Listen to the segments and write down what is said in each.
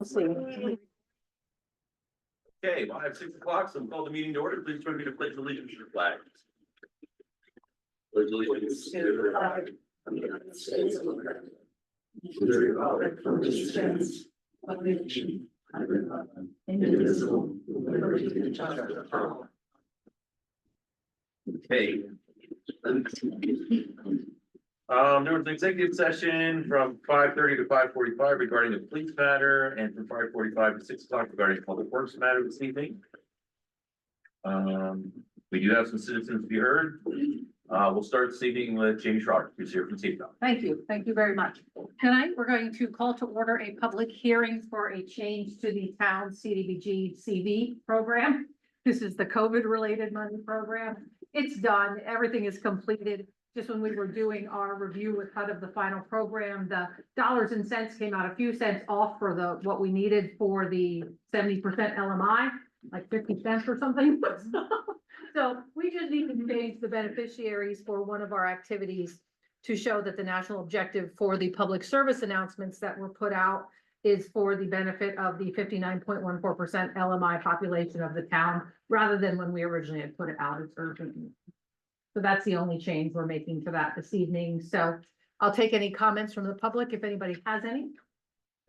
Okay, well, I have 6 o'clock, so we'll call the meeting to order. Please join me to pledge allegiance to the flag. Pledge allegiance to the flag of the United States of America, to the republic for which it stands, one nation, under God, indivisible, with liberty and justice for all. Okay. There was an executive session from 5:30 to 5:45 regarding the police matter, and from 5:45 to 6 o'clock regarding the public works matter this evening. We do have some citizens to be heard. We'll start this evening with Jamie Schroeder, who's here from CFL. Thank you very much. Tonight, we're going to call to order a public hearing for a change to the town CDBG CV program. This is the COVID-related money program. It's done, everything is completed. Just when we were doing our review with HUD of the final program, the dollars and cents came out a few cents off for what we needed for the 70% LMI, like 50 cents or something. So we just need to change the beneficiaries for one of our activities to show that the national objective for the public service announcements that were put out is for the benefit of the 59.14% LMI population of the town, rather than when we originally had put it out as urgent. So that's the only change we're making to that this evening. So I'll take any comments from the public if anybody has any.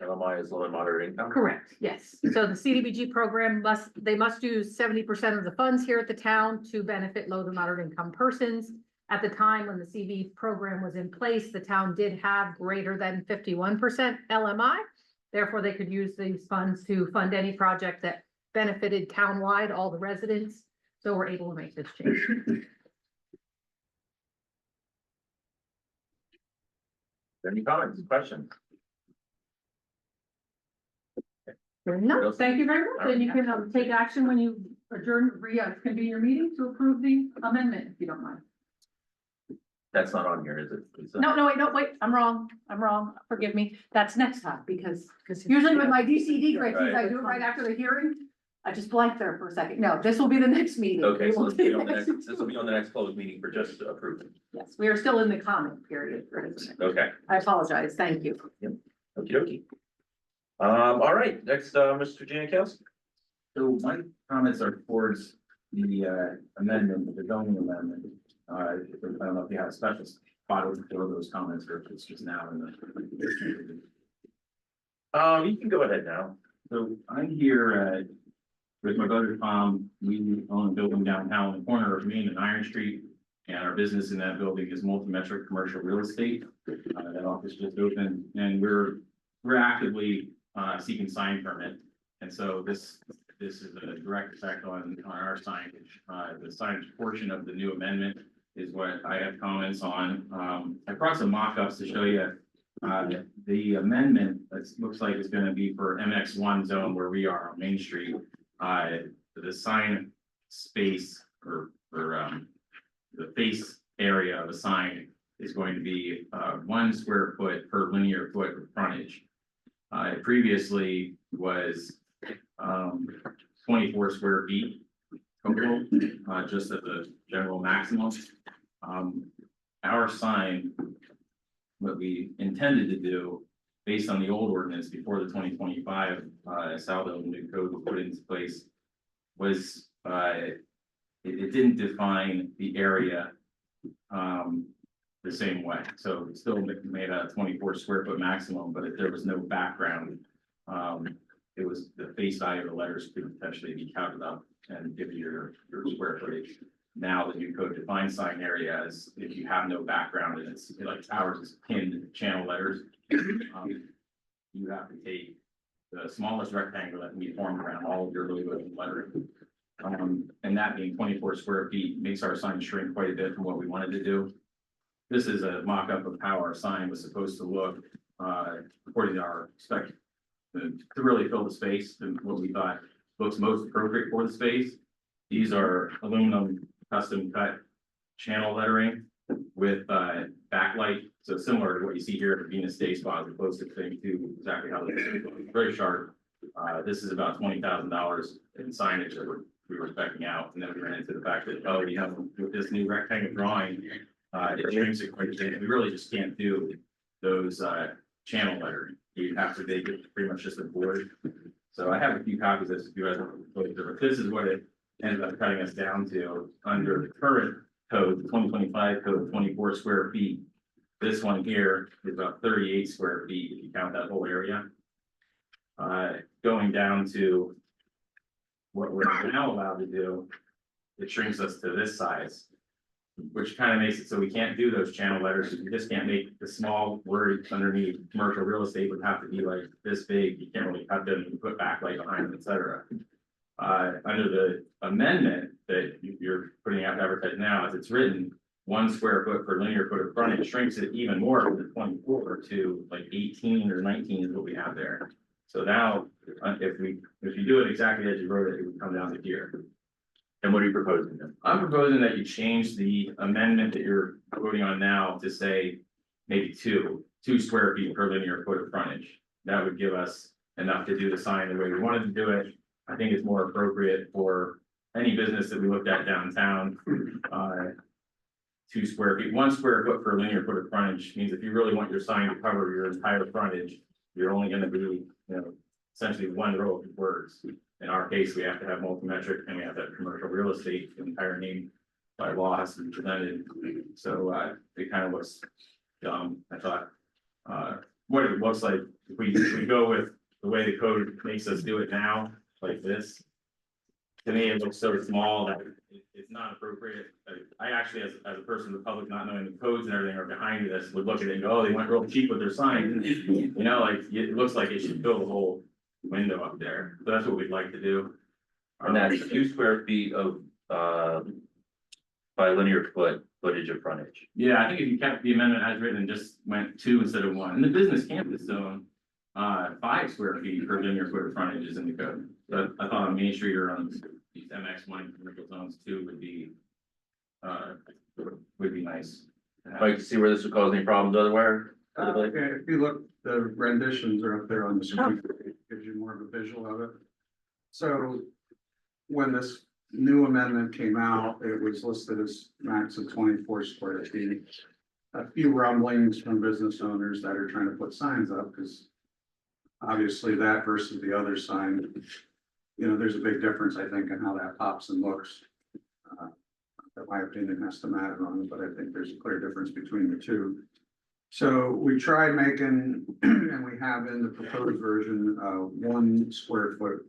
LMI is low and moderate income. Correct, yes. So the CDBG program must use 70% of the funds here at the town to benefit low to moderate income persons. At the time when the CV program was in place, the town did have greater than 51% LMI. Therefore, they could use these funds to fund any project that benefited townwide, all the residents. So we're able to make this change. Any comments, questions? No, thank you very much. And you can take action when you adjourn, convene your meeting to approve the amendment, if you don't mind. That's not on here, is it, Lisa? No, wait, I'm wrong. Forgive me. That's next time, because usually with my DCD crises, I do it right after the hearing. I just blanked there for a second. No, this will be the next meeting. Okay, so this will be on the next closed meeting for just approval. Yes, we are still in the comment period. For this. Okay. I apologize. Thank you. Okie dokie. All right, next, Mr. Janikowski. So my comments are towards the amendment, the zoning amendment. I don't know if you have a special spot for those comments or if it's just now in the. You can go ahead now. So I'm here with my brother Tom. We own a building downtown on the corner of Main and Iron Street. And our business in that building is multi-metric commercial real estate. That office just opened, and we're actively seeking sign permit. And so this is a direct effect on our signage. The signage portion of the new amendment is what I have comments on. I brought some mock-ups to show you. The amendment, it looks like it's going to be for MX1 zone where we are on Main Street. The sign space or the face area of a sign is going to be 1 square foot per linear foot of frontage. It previously was 24 square feet total, just as a general maximum. Our sign, what we intended to do, based on the old ordinance before the 2025 Saldo new code was put into place, was it didn't define the area the same way. So it still made a 24 square foot maximum, but if there was no background, it was the face value of the letters could potentially be counted up and give you your square footage. Now the new code defines sign area as if you have no background and it's like ours is pinned channel letters. You have to take the smallest rectangle that can be formed around all of your logo and lettering. And that being 24 square feet makes our sign shrink quite a bit from what we wanted to do. This is a mock-up of how our sign was supposed to look, according to our spec, to really fill the space and what we thought looks most appropriate for the space. These are aluminum custom cut channel lettering with backlight. So similar to what you see here at the Venus Day Spa, as opposed to thing to exactly how it's very sharp. This is about $20,000 in signage that we were speccing out, and then we ran into the fact that you have with this new rectangle drawing, it shrinks it quite a bit. We really just can't do those channel lettering. you'd have to make it pretty much just a board. So I have a few copies of this if you guys want to look through it. This is what it ended up cutting us down to under the current code, the 2025 code, 24 square feet. This one here is about 38 square feet if you count that whole area. Going down to what we're now allowed to do, it shrinks us to this size, which kind of makes it so we can't do those channel letters. You just can't make the small word underneath commercial real estate would have to be like this big. You can't really cut them and put backlight behind them, et cetera. Under the amendment that you're putting out advertised now, as it's written, 1 square foot per linear foot of frontage shrinks it even more from the 24 to like 18 or 19 is what we have there. So now, if you do it exactly as you wrote it, it would come down to here. And what are you proposing then? I'm proposing that you change the amendment that you're voting on now to say maybe 2 square feet per linear foot of frontage. That would give us enough to do the sign the way we wanted to do it. I think it's more appropriate for any business that we looked at downtown. 2 square feet, 1 square foot per linear foot of frontage means if you really want your sign to cover your entire frontage, you're only gonna be, essentially 1 row of words. In our case, we have to have multi-metric and we have to have commercial real estate. The entire name by law has to be presented. So it kind of looks dumb. I thought what it looks like if we go with the way the code makes us do it now, like this. To me, it looks so small that it's not appropriate. I actually, as a person in the public, not knowing the codes and everything are behind this, would look at it and go, oh, they went real cheap with their sign. Like it looks like it should fill the whole window up there. So that's what we'd like to do. And that's 2 square feet of, by linear footage of frontage. Yeah, I think if you kept the amendment as written and just went 2 instead of 1, in the business campus zone, 5 square feet per linear foot of frontage is in the code. But I thought on Main Street or on these MX1 commercial zones 2 would be nice. Like, see where this would cause any problems otherwise? If you look, the renditions are up there on the screen, it gives you more of a visual of it. So when this new amendment came out, it was listed as max of 24 square feet. A few rumblings from business owners that are trying to put signs up, because obviously that versus the other sign, there's a big difference, I think, in how that pops and looks. That my opinion has to matter on it, but I think there's a clear difference between the two. So we tried making, and we have in the proposed version, 1 square foot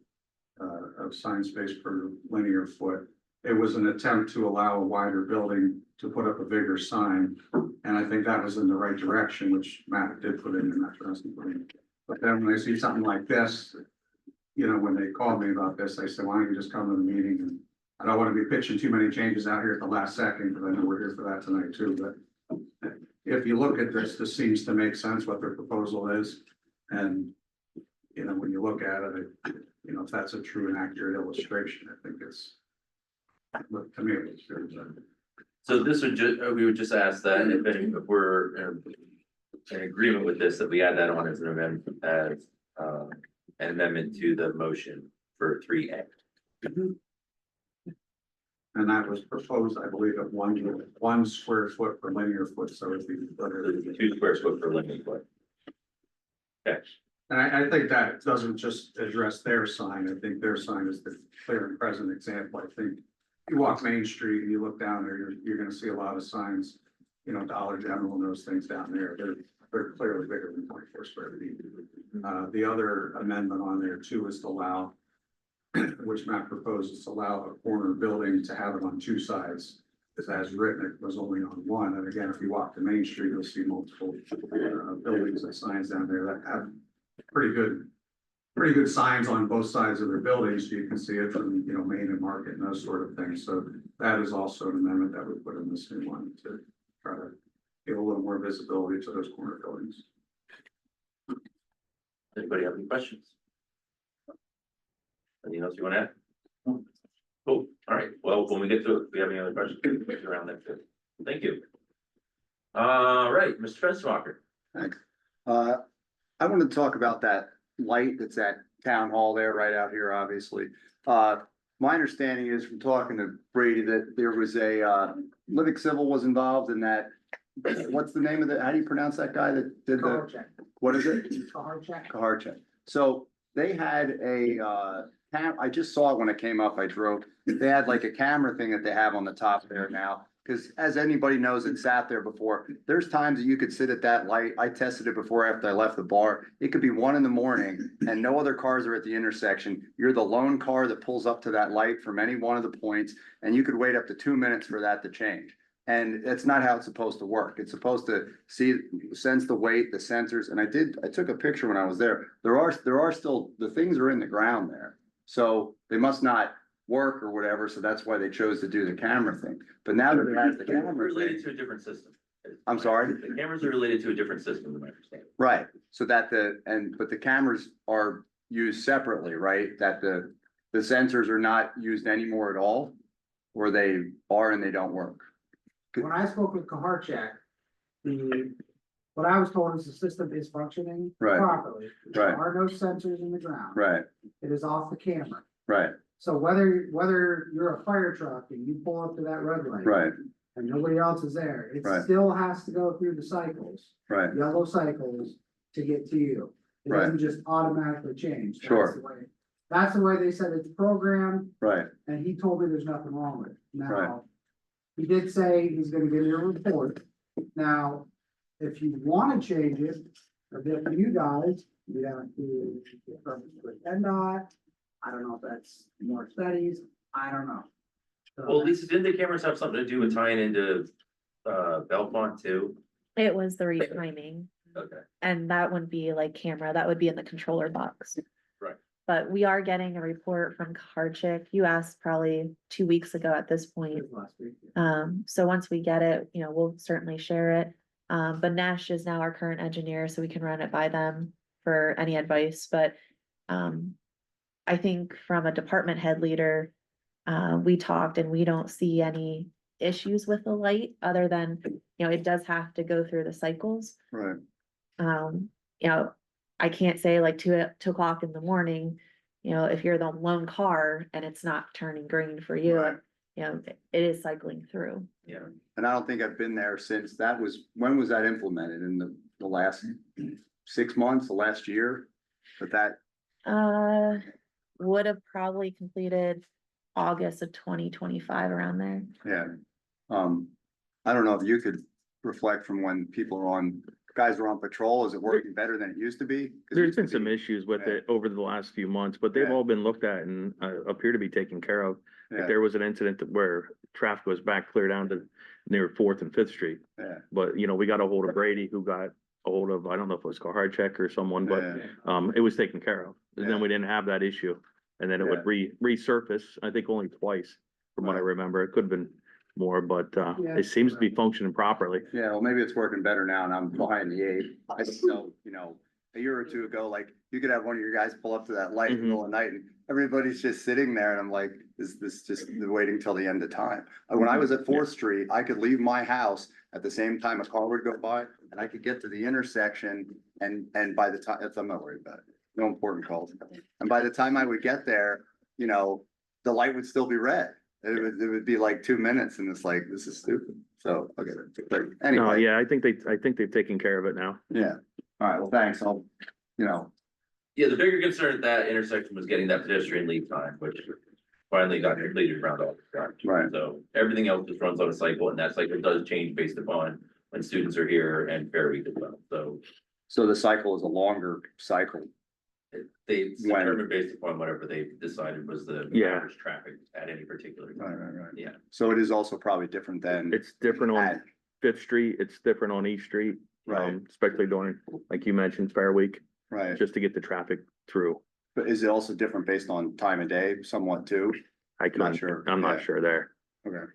of sign space per linear foot. It was an attempt to allow a wider building to put up a bigger sign. And I think that was in the right direction, which Matt did put in, and that's what I was putting. But then when I see something like this, when they called me about this, I said, why don't you just come to the meeting? And I don't want to be pitching too many changes out here at the last second, because I know we're here for that tonight too, but if you look at this seems to make sense what their proposal is. And, when you look at it, if that's a true and accurate illustration, I think to me, it looks good. So this would we would just ask that if we're in agreement with this, that we add that on as an amendment to the motion for 3A. And that was proposed, I believe, at 1 square foot per linear foot, so if you. 2 square foot per linear foot. Okay. And I think that doesn't just address their sign. I think their sign is the clear and present example. I think you walk Main Street and you look down there, you're gonna see a lot of signs, Dollar General and those things down there. They're clearly bigger than 24 square feet. The other amendment on there too is to allow, which Matt proposes, to allow a corner building to have it on 2 sides. As written, it was only on 1. And again, if you walk to Main Street, you'll see multiple buildings and signs down there that have pretty good signs on both sides of their buildings, so you can see it from, Main and Market and those sort of things. So that is also an amendment that we put in this new one to try to give a little more visibility to those corner buildings. Anybody have any questions? Anything else you want to add? Cool. All right. Well, when we get to it, if we have any other questions, we can get around that too. Thank you. All right, Mr. Fenstermacher. Thanks. I wanted to talk about that light that's at Town Hall there, right out here, obviously. My understanding is from talking to Brady that there was a, Living Civil was involved in that. What's the name of how do you pronounce that guy that did what is it? Car check. Car check. So they had I just saw it when it came up, I drove, they had like a camera thing that they have on the top there now. Cause as anybody knows that sat there before, there's times that you could sit at that light. I tested it before after I left the bar. It could be 1 a.m. and no other cars are at the intersection. You're the lone car that pulls up to that light from any one of the points, and you could wait up to 2 minutes for that to change. And that's not how it's supposed to work. It's supposed to sense the weight, the sensors, and I took a picture when I was there. There are still, the things are in the ground there. So they must not work or whatever, so that's why they chose to do the camera thing. But now that they have the camera Related thing, to a different system. I'm sorry? The cameras are related to a different system, in my understanding. Right, so that but the cameras are used separately, right? That the sensors are not used anymore at all? Or they are and they don't work? When I spoke with Kaharchak, what I was told is the system is functioning Right. properly. Right. There are no sensors in the ground. Right, It is off the camera. right, So whether you're a fire truck and you pull up to that red light. right, And nobody else is there, it Right. still has to go through the cycles, right, yellow cycles, to get to you. It Right. doesn't just automatically change. Sure. That's the way they said it's programmed, right, and he told me there's nothing wrong with it. Right. Now, he did say he's gonna give you a report. Now, if you wanna change it, a bit for you guys, you have to get from with NDOT. I don't know if that's more studies, I don't know. So Well, Lisa, didn't the cameras have something to do with tying into, Belmont too? It was the retiming, Okay, and that wouldn't be like camera, that would be in the controller box. Right. But we are getting a report from Hardchick. You asked probably 2 weeks ago at this it point. was last week. So once we get it, we'll certainly share it. But Nash is now our current engineer, so we can run it by them for any advice, but, I think from a department head leader, we talked and we don't see any issues with the light, other than, it does have to go through the cycles. right, I can't say like 2 o'clock in the morning, if you're the lone car and it's not turning green for you, Right. it is cycling through. yeah. and I don't think I've been there since when was that implemented? In the last 6 months, the last year? But that, Would have probably completed August of 2025, around there. yeah. I don't know if you could reflect from when guys are on patrol, is it working better than it used to be? 'Cause it There's used to been some be- issues with yeah. it over the last few months, but they've Yeah. all been looked at and appear to be taken care of. Like Yeah, there was an incident where traffic was back clear down to near 4th and 5th Street. yeah, But, we got a hold of Brady, who got a hold of, I don't know if it was Hardcheck or someone, but yeah, it was taken care of. And Yeah. then we didn't have that issue. And then it would resurface, I think only twice, from what I Right. remember. It could have been more, but Yeah. it seems to be functioning properly. yeah, well, maybe it's working better now and I'm behind the 8. I just know, a year or two ago, like, you could have one of your guys pull up to that light in the middle of the night and everybody's just sitting there and I'm like, is this just waiting till the end of time? When I was at 4th Street, I could leave my house at the same time a car would go by and I could get to the intersection and by the time, I'm not worried about it, no important calls. And by the time I would get there, the light would still be red. It would be like 2 minutes and it's like, this is stupid. So, okay, but No, anyway, yeah, I think they've taken care of it now. yeah. All right, well, thanks. Yeah, the bigger concern at that intersection was getting that pedestrian leave time, which finally got completed around all. Right. So everything else just runs on a cycle, and that cycle does change based upon when students are here and Fair Week as well, so. So the cycle is a longer cycle. They When- determined based upon whatever they decided was the Yeah. average traffic at any particular time. Right. Yeah. So it is also probably different than. It's different on at- 5th Street, it's different on East Street. Right. Especially during, like you mentioned, Fair Week, Right, just to get the traffic through. but is it also different based on time of day somewhat too? I couldn't, sure, I'm yeah. not sure there. Okay.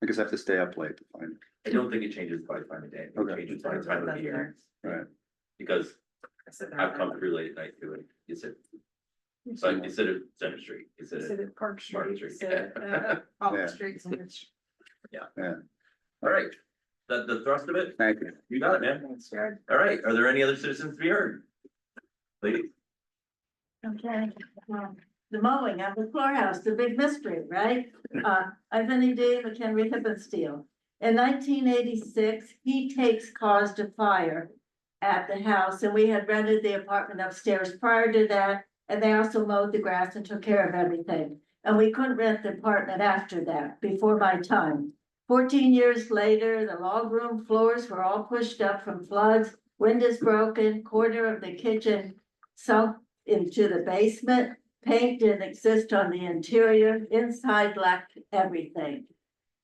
I guess I have to stay up late to find. I don't think it changes by time of day, it Okay. changes by time of year, Right. because I've come through late at night too, and you sit. It's like, you sit at Center Street, you sit Sit at, at Park Park Street, Street. sit at, Yeah. Pollock Street, which. all right, the thrust of it, Thank you. you got it, man. Thanks, Jared. All right, are there any other citizens to be heard? Ladies? Okay, the mowing of the courthouse, the big mystery, right? Anthony D. McHenry Hip and Steel. In 1986, he takes cause to fire at the house, and we had rented the apartment upstairs prior to that. And they also mowed the grass and took care of everything. And we couldn't rent the apartment after that, before my time. 14 years later, the log room floors were all pushed up from floods, windows broken, corner of the kitchen sunk into the basement. Paint didn't exist on the interior, inside lacked everything.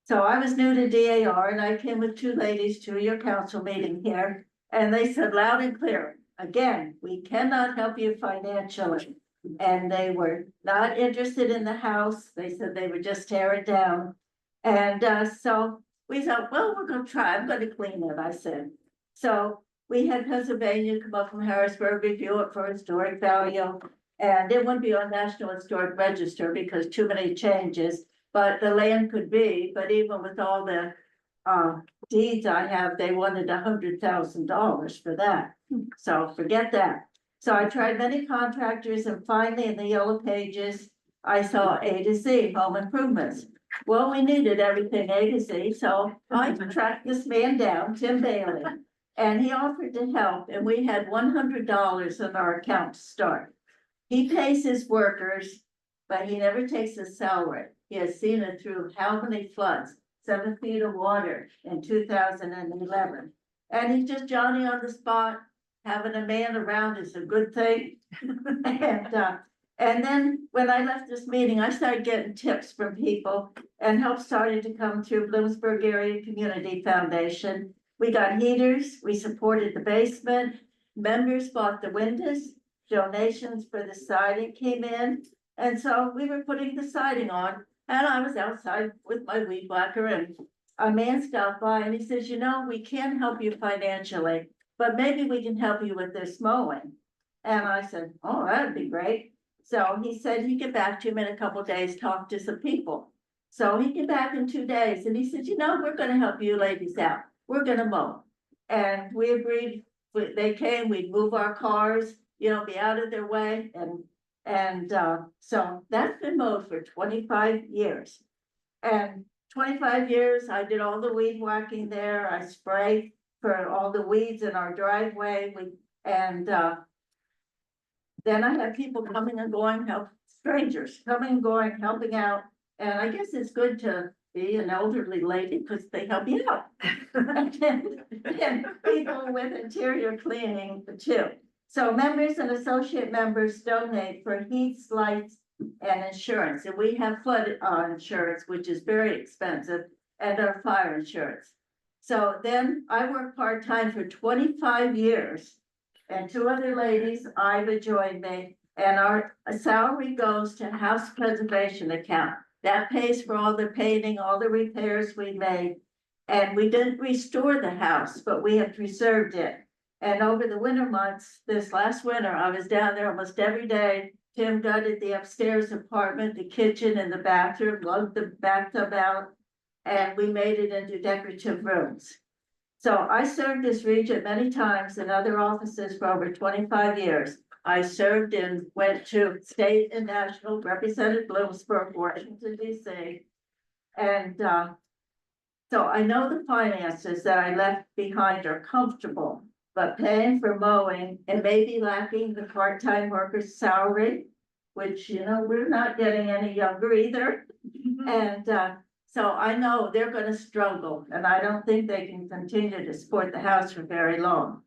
So I was new to DAR and I came with two ladies to your council meeting here. And they said loud and clear, again, we cannot help you financially. And they were not interested in the house. They said they would just tear it down. And so we thought, well, we're gonna try, I'm gonna clean it, I said. So we had Pennsylvania come up from Harrisburg, review it for historic value. And it wouldn't be on National Historic Register because too many changes, but the land could be, but even with all the deeds I have, they wanted $100,000 for that. So forget that. So I tried many contractors and finally in the yellow pages, I saw A to Z, home improvements. Well, we needed everything A to Z, so I tracked this man down, Tim Bailey. And he offered to help and we had $100 in our account to start. He pays his workers, but he never takes a salary. He has seen it through how many floods, 7 feet of water in 2011. And he's just Johnny on the spot. Having a man around is a good thing. And then when I left this meeting, I started getting tips from people and help started to come through Bloomsburg Area Community Foundation. We got heaters, we supported the basement, members bought the windows, donations for the siding came in. And so we were putting the siding on and I was outside with my weed whacker and a man stopped by and he says, you know, we can't help you financially, but maybe we can help you with this mowing. And I said, oh, that'd be great. So he said he'd get back to him in a couple of days, talk to some people. So he came back in 2 days and he said, you know, we're gonna help you ladies out. We're gonna mow. And we agreed, they came, we'd move our cars, you know, be out of their way. And so that's been mowed for 25 years. And 25 years, I did all the weed whacking there. I sprayed for all the weeds in our driveway. Then I have people coming and going, strangers coming and going, helping out. And I guess it's good to be an elderly lady because they help you out. And people with interior cleaning too. So members and associate members donate for heats, lights, and insurance. And we have flood insurance, which is very expensive, and our fire insurance. So then I worked part-time for 25 years. And two other ladies, Iva joined me, and our salary goes to house preservation account. That pays for all the painting, all the repairs we made. And we didn't restore the house, but we have preserved it. And over the winter months, this last winter, I was down there almost every day. Tim gutted the upstairs apartment, the kitchen and the bathroom, lugged the bathtub out, and we made it into decorative rooms. So I served this region many times in other offices for over 25 years. I served and went to state and national, represented Bloomsburg, Washington, DC. And so I know the finances that I left behind are comfortable, but paying for mowing and maybe lacking the part-time worker's salary, which, you know, we're not getting any younger either. And so I know they're gonna struggle and I don't think they can continue to support the house for very long.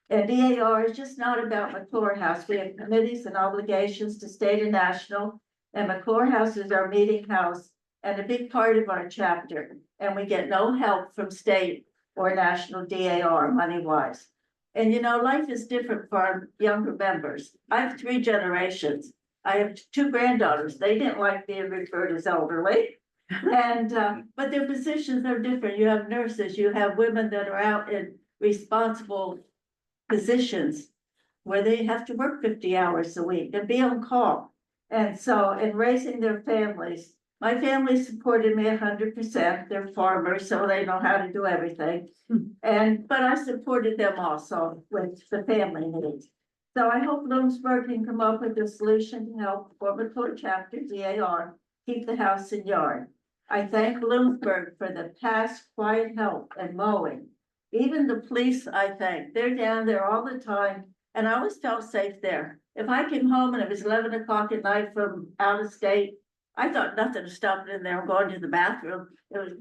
And DAR is just not about McClure House. We have committees and obligations to state and national. And McClure House is our meeting house and a big part of our chapter. And we get no help from state or national DAR money-wise. And you know, life is different for our younger members. I have 3 generations. I have 2 granddaughters. They didn't like being referred as elderly. And but their positions are different. You have nurses, you have women that are out in responsible positions where they have to work 50 hours a week and be on call. And so in raising their families, my family supported me 100%. They're farmers, so they know how to do everything. But I supported them also with the family needs. So I hope Bloomsburg can come up with a solution to help McClure chapter DAR keep the house and yard. I thank Bloomsburg for the past quiet help and mowing. Even the police, I think, they're down there all the time, and I always felt safe there. If I came home and it was 11 o'clock at night from out of state, I thought nothing of stopping in there and going to the bathroom. It was,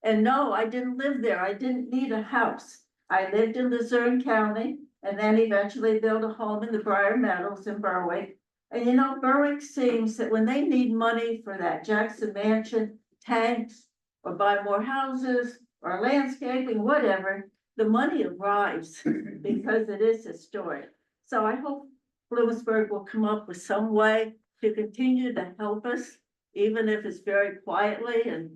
and no, I didn't live there. I didn't need a house. I lived in Luzerne County and then eventually built a home in the Briar Meadows in Berwick. And you know, Berwick seems that when they need money for that Jackson Mansion, tanks, or buy more houses, or landscaping, whatever, the money arrives because it is historic. So I hope Bloomsburg will come up with some way to continue to help us, even if it's very quietly, and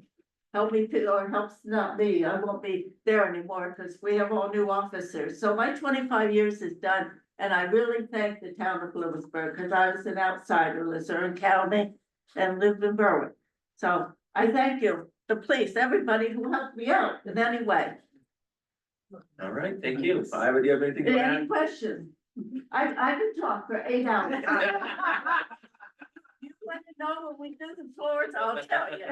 help me to, or helps not me. I won't be there anymore because we have all new officers. So my 25 years is done. And I really thank the town of Bloomsburg because I was an outsider, Luzerne County, and lived in Berwick. So I thank you, the police, everybody who helped me out in any way. All right, thank you. Ira, do you have anything to Any add? questions? I could talk for 8 hours. You want to know when we do the floors, I'll tell you.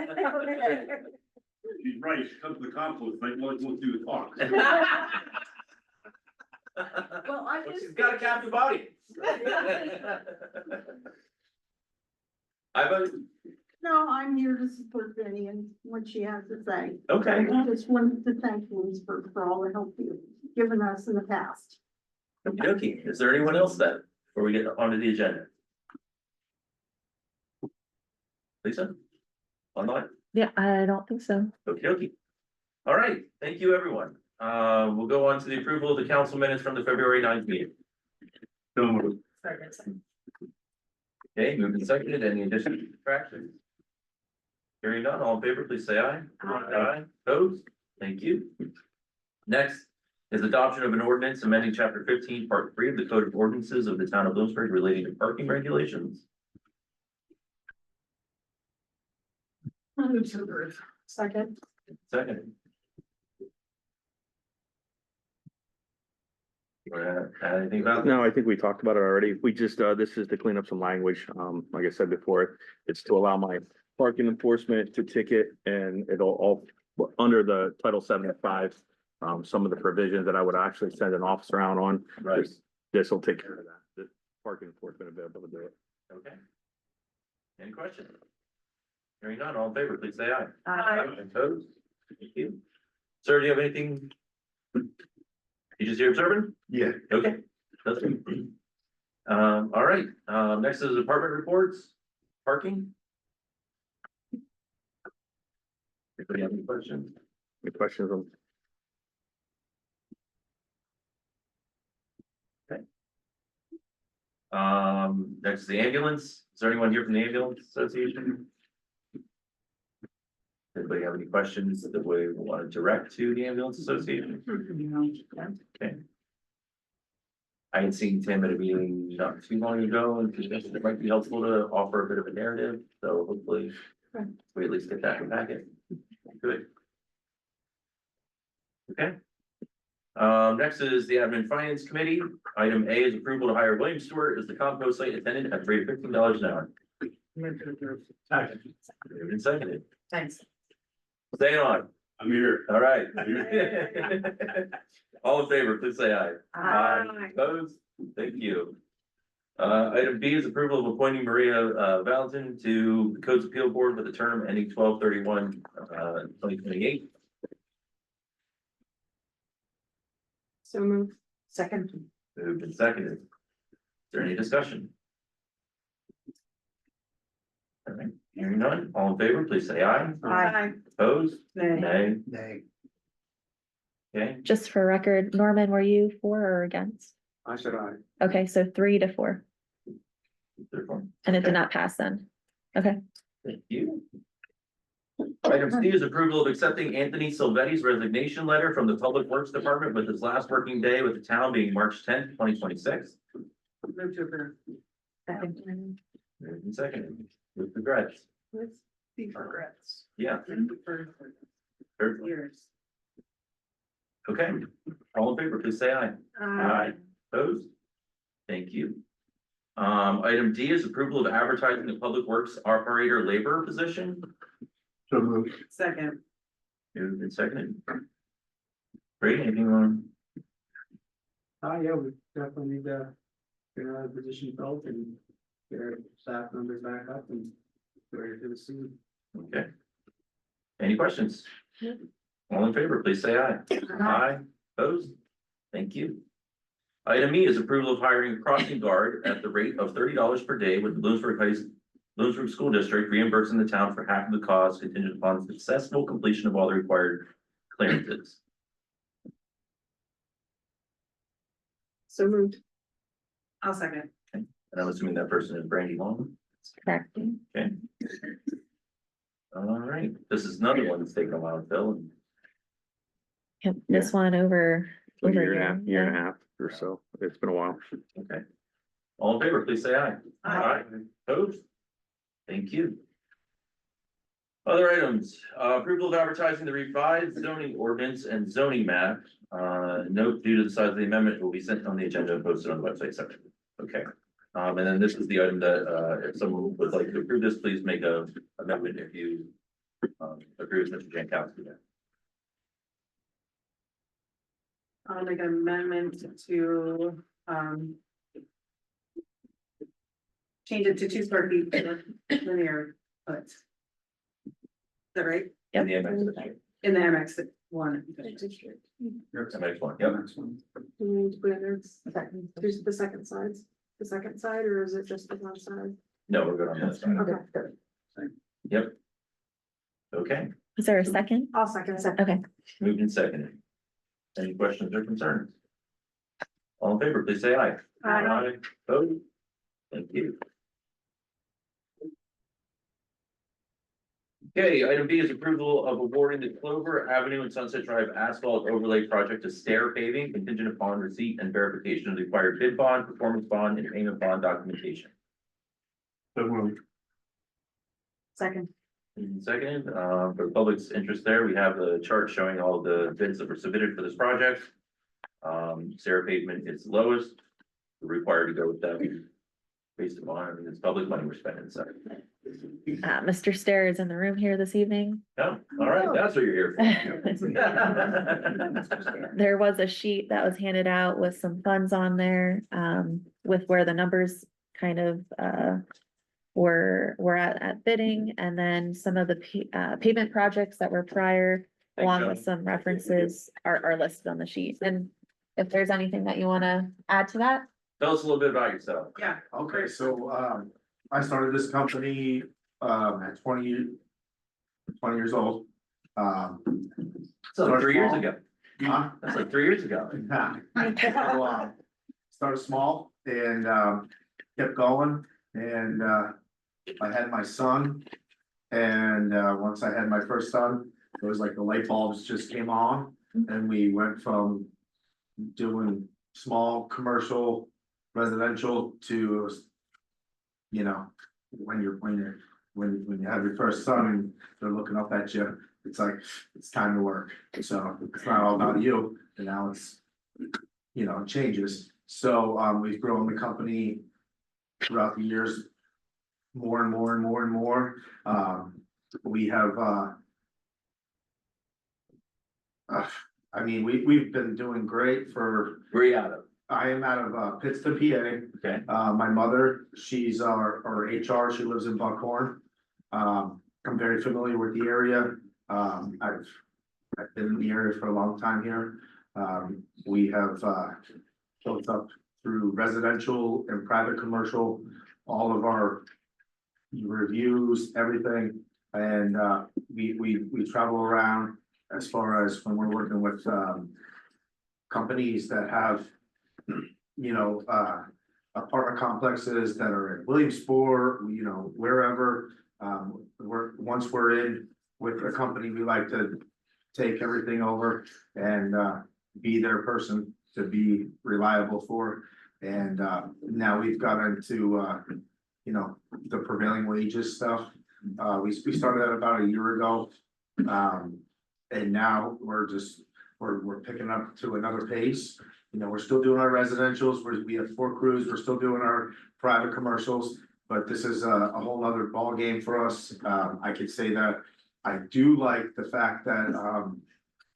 She's right, she comes to the compost, like, let's do the talk. Well, I Well, just. she's got a captive audience. I vote, No, I'm here to support Vinnie and what she has to say. okay, I just wanted to thank Bloomsburg for all the help you've given us in the past. okay, is there anyone else then, before we get onto the agenda? Lisa? Online? Yeah, I don't think so. Okay. All right, thank you, everyone. We'll go on to the approval of the council minutes from the February 9th meeting. So moved. Okay, moved and seconded, any additional subtractions? Hearing none, all in favor, please say aye. Aye. Opposed? Thank you. Next is adoption of an ordinance amending chapter 15, part 3 of the Code of Ordinances of the town of Bloomsburg relating to parking regulations. Second. Second. You wanna add anything about that? No, I think we talked about it already. We just, this is to clean up some language. Like I said before, it's to allow my parking enforcement to ticket and it'll all, under the Title 75. Some of the provisions that I would actually send an officer out on. Right. This will take care of that. The parking enforcement will be able to do it. Okay. Any questions? Hearing none, all in favor, please say aye. Aye. Opposed? Thank you. Sir, do you have anything? You just here observing? Yeah. Okay. That's good. All right, next is department reports, parking. Anybody have any questions? Any questions on? Next is the ambulance. Is there anyone here from the ambulance association? Anybody have any questions that we want to direct to the ambulance association? Okay. I had seen Tim at a meeting not too long ago and suggested it might be helpful to offer a bit of a narrative, so hopefully we at least get that back in. Good. Okay. Next is the admin finance committee. Item A is approval to hire William Stewart as the compost site attendant at the rate of $15 an hour. Second. Moved and seconded. Thanks. Stay on. I'm here. All right. All in favor, please say aye. Aye. Opposed? Thank you. Item B is approval of appointing Maria Valentin to the Codes Appeal Board with a term ending 12/31/2028. So moved. Second. Moved and seconded. Is there any discussion? All right, hearing none, all in favor, please say aye. Aye. Opposed? Nay. Nay. Okay, Just for record, Norman, were you for or against? I said aye. Okay, so 3-4, therefore, and it Okay. did not pass then. Okay, thank you. Item C is approval of accepting Anthony Silvetti's resignation letter from the Public Works Department with his last working day with the town being March 10th, 2026. Move to approve. Second. Moved and seconded, with regrets. With deep regrets. Yeah. For Sure. years. Okay, all in favor, please say aye. Opposed? Thank you. Item D is approval of advertising the Public Works operator labor position. So moved. Second. Moved and seconded. Great, anything on? Yeah, we definitely need to get our position filled and get our staff members back up and ready for the season. Okay. Any questions? All in favor, please say aye. Aye, opposed? Thank you. Item E is approval of hiring a crossing guard at the rate of $30 per day with the Bloomsburg School District reimbursing the town for half of the cost contingent upon successful completion of all the required clearances. So moved. I'll second. And I'm assuming that person is Brandy Long. Correct. Okay. All right, this is another one that's taken a while to fill. And Yep, this one over. A over year and a half, year and a yeah. half or so. It's been a while. Okay. All in favor, please say aye. Aye. Opposed? Thank you. Other items, approval of advertising the revised zoning ordinance and zoning map. Note due to the size of the amendment will be sent on the agenda and posted on the website section. Okay. And then this is the item that, if someone would like to approve this, please make a amendment if you agree with Mr. Jankowski there. I'll make an amendment to, change it to 2 square feet per linear foot. Is that right? In the MX, In the MX one. MX one, yep. Next one. Do we need to put in there there's the second sides, the second side, or is it just the one side? No, we're good on this side. Okay, good. Yep. Okay, Is there a second? I'll second it. Okay, moved and seconded. Any questions or concerns? All in favor, please say aye. Aye. Opposed? Thank you. Okay, item B is approval of awarding the Clover Avenue and Sunset Drive asphalt overlay project to Stair Paving contingent upon receipt and verification of the required bid bond, performance bond, and payment bond documentation. So moved. Second. Second, for the public's interest there, we have the chart showing all the bids that were submitted for this project. Stair Pavement is lowest, we're required to go with that based upon, I mean, it's public money we're spending, so. Mr. Stair is in the room here this evening. Oh, all right, that's what you're here for. There was a sheet that was handed out with some funds on there, with where the numbers kind of, were at bidding, and then some of the pavement projects that were prior, Thanks, along Joe. with some references are listed on the sheet. And if there's anything that you wanna add to that? Tell us a little bit about yourself. Yeah. Okay, so, I started this company, at 20 years old. So like 3 years ago, Huh? that's like 3 years ago. So, started small and, kept going and, I had my son. And, once I had my first son, it was like the light bulbs just came on and we went from doing small commercial residential to, you know, when you have your first son and they're looking up at you, it's like, it's time to work. So it's not all about you, and now it's, you know, it changes. So, we've grown the company throughout the years, more and more and more and more. We have, I mean, we've been doing great for, Where are you out of? I am out of Pittston, PA. Okay, My mother, she's our HR, she lives in Buckhorn. I'm very familiar with the area. I've been in the area for a long time here. We have built up through residential and private commercial, all of our reviews, everything. And we travel around as far as when we're working with companies that have, you know, apartment complexes that are in Williamsport, you know, wherever. Once we're in with a company, we like to take everything over and be their person to be reliable for. And now we've got into, you know, the prevailing wages stuff. We started that about a year ago. And now we're picking up to another pace. You know, we're still doing our residentials, we have 4 crews, we're still doing our private commercials, but this is a whole nother ball game for us. I could say that I do like the fact that,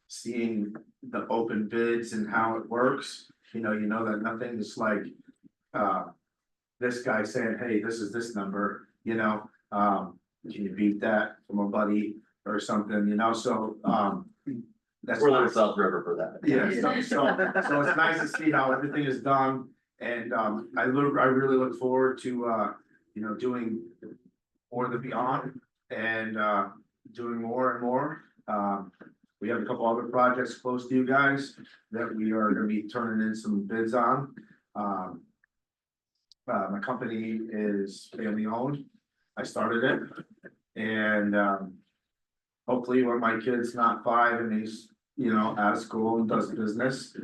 seeing the open bids and how it works, you know that nothing is like, this guy saying, hey, this is this number, can you beat that from a buddy or something, so, that's. We're on nice. South River for that. Yeah, so it's nice to see how everything is done, and, I really look forward to, doing more of the beyond, and, doing more and more. We have a couple other projects close to you guys that we are gonna be turning in some bids on. My company is family owned. I started it, and, hopefully when my kid's not 5 and he's, out of school and does business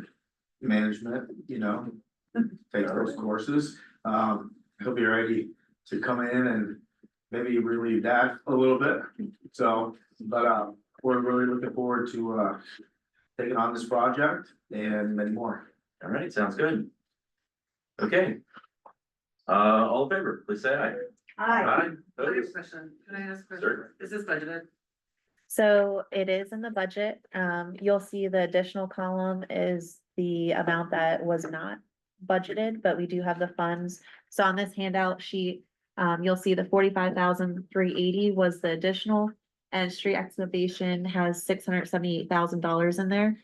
management, takes those courses, he'll be ready to come in and maybe relieve that a little bit. So, but, we're really looking forward to, taking on this project and many more. All right, sounds good. Okay. All in favor, please say aye. Hi. I have a Opposed? question. Can I ask a Sure. question? Is this budgeted? So it is in the budget. You'll see the additional column is the amount that was not budgeted, but we do have the funds. So on this handout sheet, you'll see the 45,380 was the additional, and street excavation has $678,000 in there.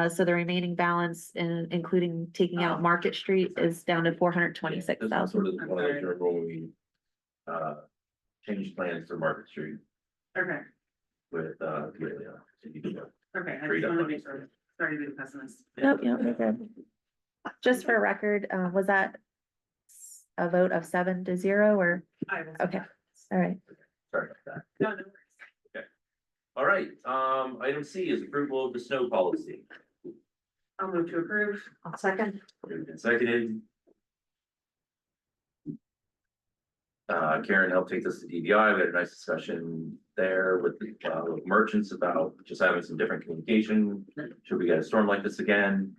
So the remaining balance, including taking out Market Street, is down to This is 426,000. sort of one of those where we, changed plans for Market Street Okay, with, Julia. okay, I Freed just up wanna money. make sure. Sorry to be the pessimist. Nope, yeah, okay. Just for record, was that a vote of 7-0 or, I will. okay, all right. Sorry about that. No, no worries. All right, item C is approval of the snow policy. I'll move to approve. I'll second. Moved and seconded. Karen helped take this to DBI. We had a nice discussion there with with merchants about just having some different communication. Should we get a storm like this again?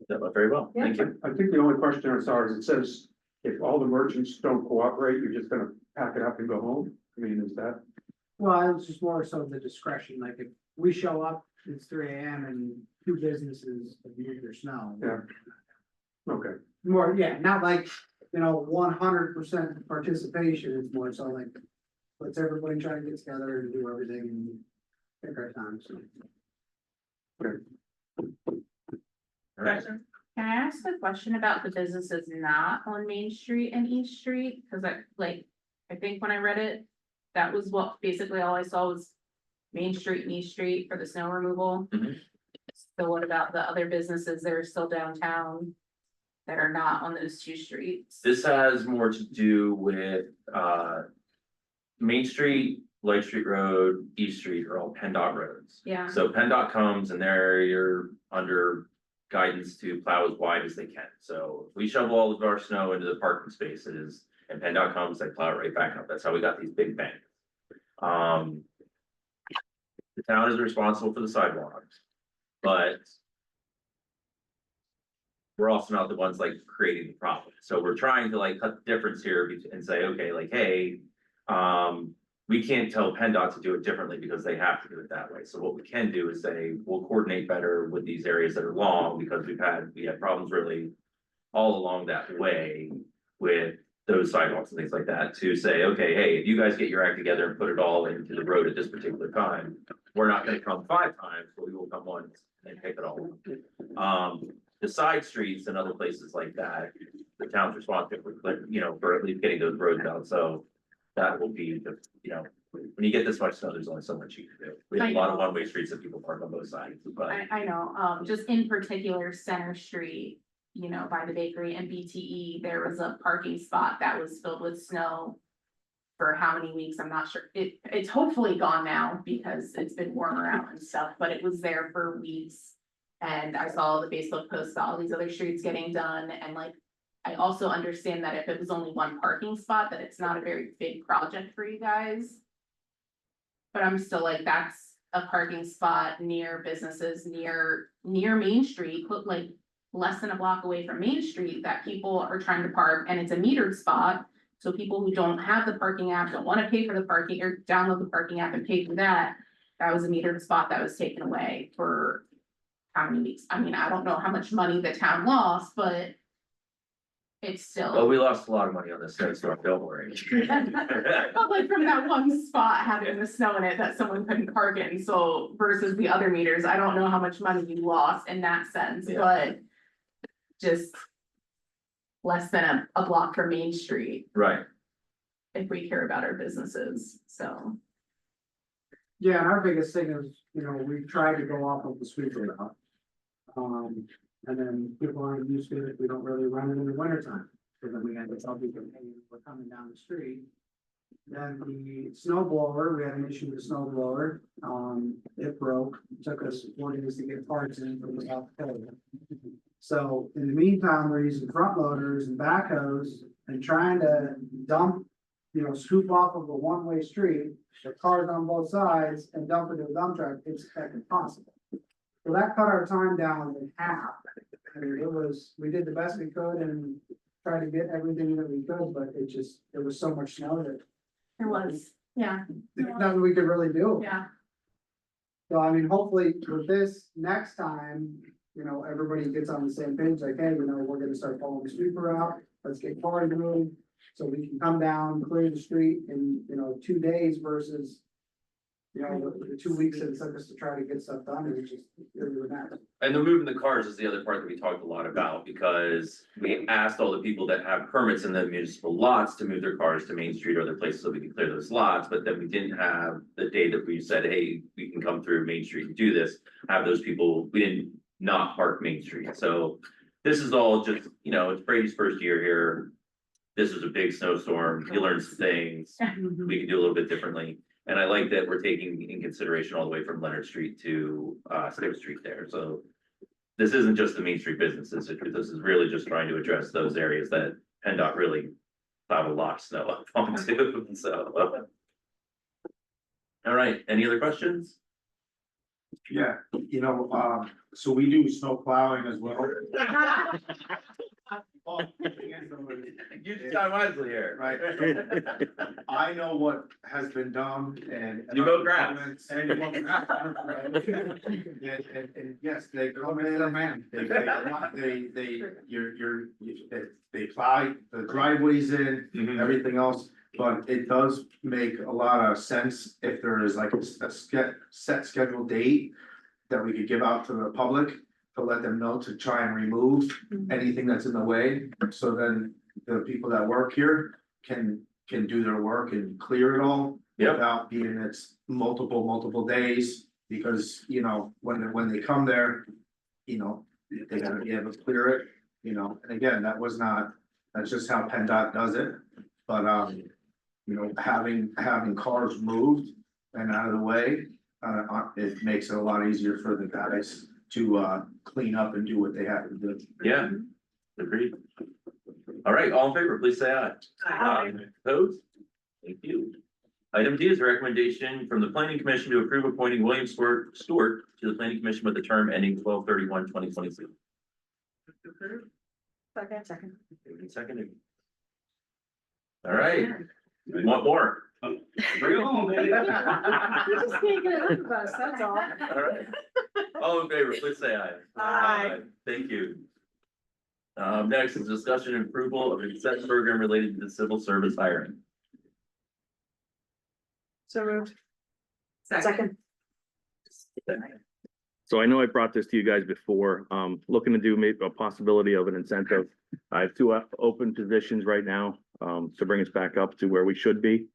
That went very well. Thank you. I think the only question I saw is it says, if all the merchants don't cooperate, you're just gonna pack it up and go home? I mean, is that? Well, it's just more so the discretion, like if we show up, it's 3 AM and 2 businesses have used their snow. Yeah. Okay. More, yeah, not like, 100% participation, it's more so like, let's everybody try to get together and do everything and take our time, so. All right. Can I ask a question about the businesses not on Main Street and East Street? Cause I think when I read it, that was what, basically all I saw was Main Street and East Street for the snow removal. Mhm. So what about the other businesses that are still downtown that are not on those 2 streets? This has more to do with, Main Street, Light Street Road, East Street are all PennDOT roads. Yeah, So PennDOT comes and you're under guidance to plow as wide as they can. So we shovel all of our snow into the parking spaces and PennDOT comes, they plow it right back up. That's how we got these big banks. The town is responsible for the sidewalks, but we're also not the ones like creating the problem. So we're trying to like cut the difference here and say, okay, like, hey, we can't tell PennDOT to do it differently because they have to do it that way. So what we can do is say, we'll coordinate better with these areas that are long because we had problems really all along that way with those sidewalks and things like that to say, okay, hey, if you guys get your act together and put it all into the road at this particular time, we're not gonna come 5 times, but we will come once and pick it all up. The side streets and other places like that, the town's responsible for, for at least getting those roads out, so that will be the, when you get this much snow, there's only so much you can do. We have a lot of one-way streets that people park on both sides, but. I know, just in particular Center Street, by the bakery and BTE, there was a parking spot that was filled with snow. For how many weeks, I'm not sure, it's hopefully gone now because it's been warmer out and stuff, but it was there for weeks. And I saw the Facebook posts about all these other streets getting done, and I also understand that if it was only one parking spot, that it's not a very big project for you guys. But I'm still like, that's a parking spot near businesses, near Main Street, less than a block away from Main Street that people are trying to park, and it's a metered spot. So people who don't have the parking app, don't wanna pay for the parking or download the parking app and pay for that. that was a metered spot that was taken away for how many weeks? I mean, I don't know how much money the town lost, but it's Oh, still. we lost a lot of money on this snowstorm, don't worry. But like from that one spot having the snow in it that someone couldn't park in, so versus the other meters, I don't know how much money you lost in that sense, Yeah. but. Just. Less than a block from Main Street, Right, if we care about our businesses, so. Yeah, and our biggest thing is, we tried to go off of the sweeper route. And then people aren't used to it, we don't really run it in the wintertime, so then we had to tell people, hey, we're coming down the street. Then the snow blower, we had an issue with the snow blower, it broke, it took us 4 days to get parts in from the South Dakota. So in the meantime, we're using front loaders and backhoes and trying to dump, scoop off of a one-way street, the cars on both sides and dump it in a dump truck, it's impossible. So that cut our time down in half. I mean, we did the best we could and tried to get everything that we could, but there was so much snow that It was, yeah, there's nothing we could really do. yeah, So I mean, hopefully with this next time, everybody gets on the same page, like, hey, we're gonna start following the sweeper out, let's get cars moved. So we can come down, clear the street in, 2 days versus. The 2 weeks that it took us to try to get stuff done, it was just, it was that. and the moving the cars is the other part that we talked a lot about, because we asked all the people that have permits in the municipal lots to move their cars to Main Street or other places so we can clear those lots, but then we didn't have the day that we said, hey, we can come through Main Street and do this, have those people, we didn't not park Main Street, so this is all just, it's Brady's first year here. This was a big snowstorm, you learn some things, we can do a little bit differently. And I like that we're taking in consideration all the way from Leonard Street to Sixth Street there, so. This isn't just the Main Street businesses, this is really just trying to address those areas that PennDOT really plowed a lot of snow up onto, so. All right, any other questions? Yeah, so we do snow plowing as well. Use your time wisely here. Right. I know what has been done and. You mow grass. And you mow grass. And yes, they come in, man, they plow the driveways in, Mhm. everything else. But it does make a lot of sense if there is like a set scheduled date that we could give out to the public to let them know to try and remove anything that's in the way. So then the people that work here can do their work and clear it all. Yep. Without being it's multiple days, because, when they come there, they gotta be able to clear it, and again, that's just how PennDOT does it. But, having cars moved and out of the way, it makes it a lot easier for the guys to, clean up and do what they have to do. Yeah, agreed. All right, all in favor, please say aye. Aye. Opposed? Thank you. Item D is a recommendation from the planning commission to approve appointing William Stewart to the planning commission with a term ending 12/31/2022. Second. Seconded. All right, we want more. Bring it on, baby. You're just taking it up with us, that's all. All right. All in favor, please say aye. Aye. Thank you. Next is discussion and approval of a consent program related to the civil service hiring. So moved. Second. So I know I brought this to you guys before, looking to do maybe a possibility of an incentive. I have 2 open positions right now, to bring us back up to where we should be.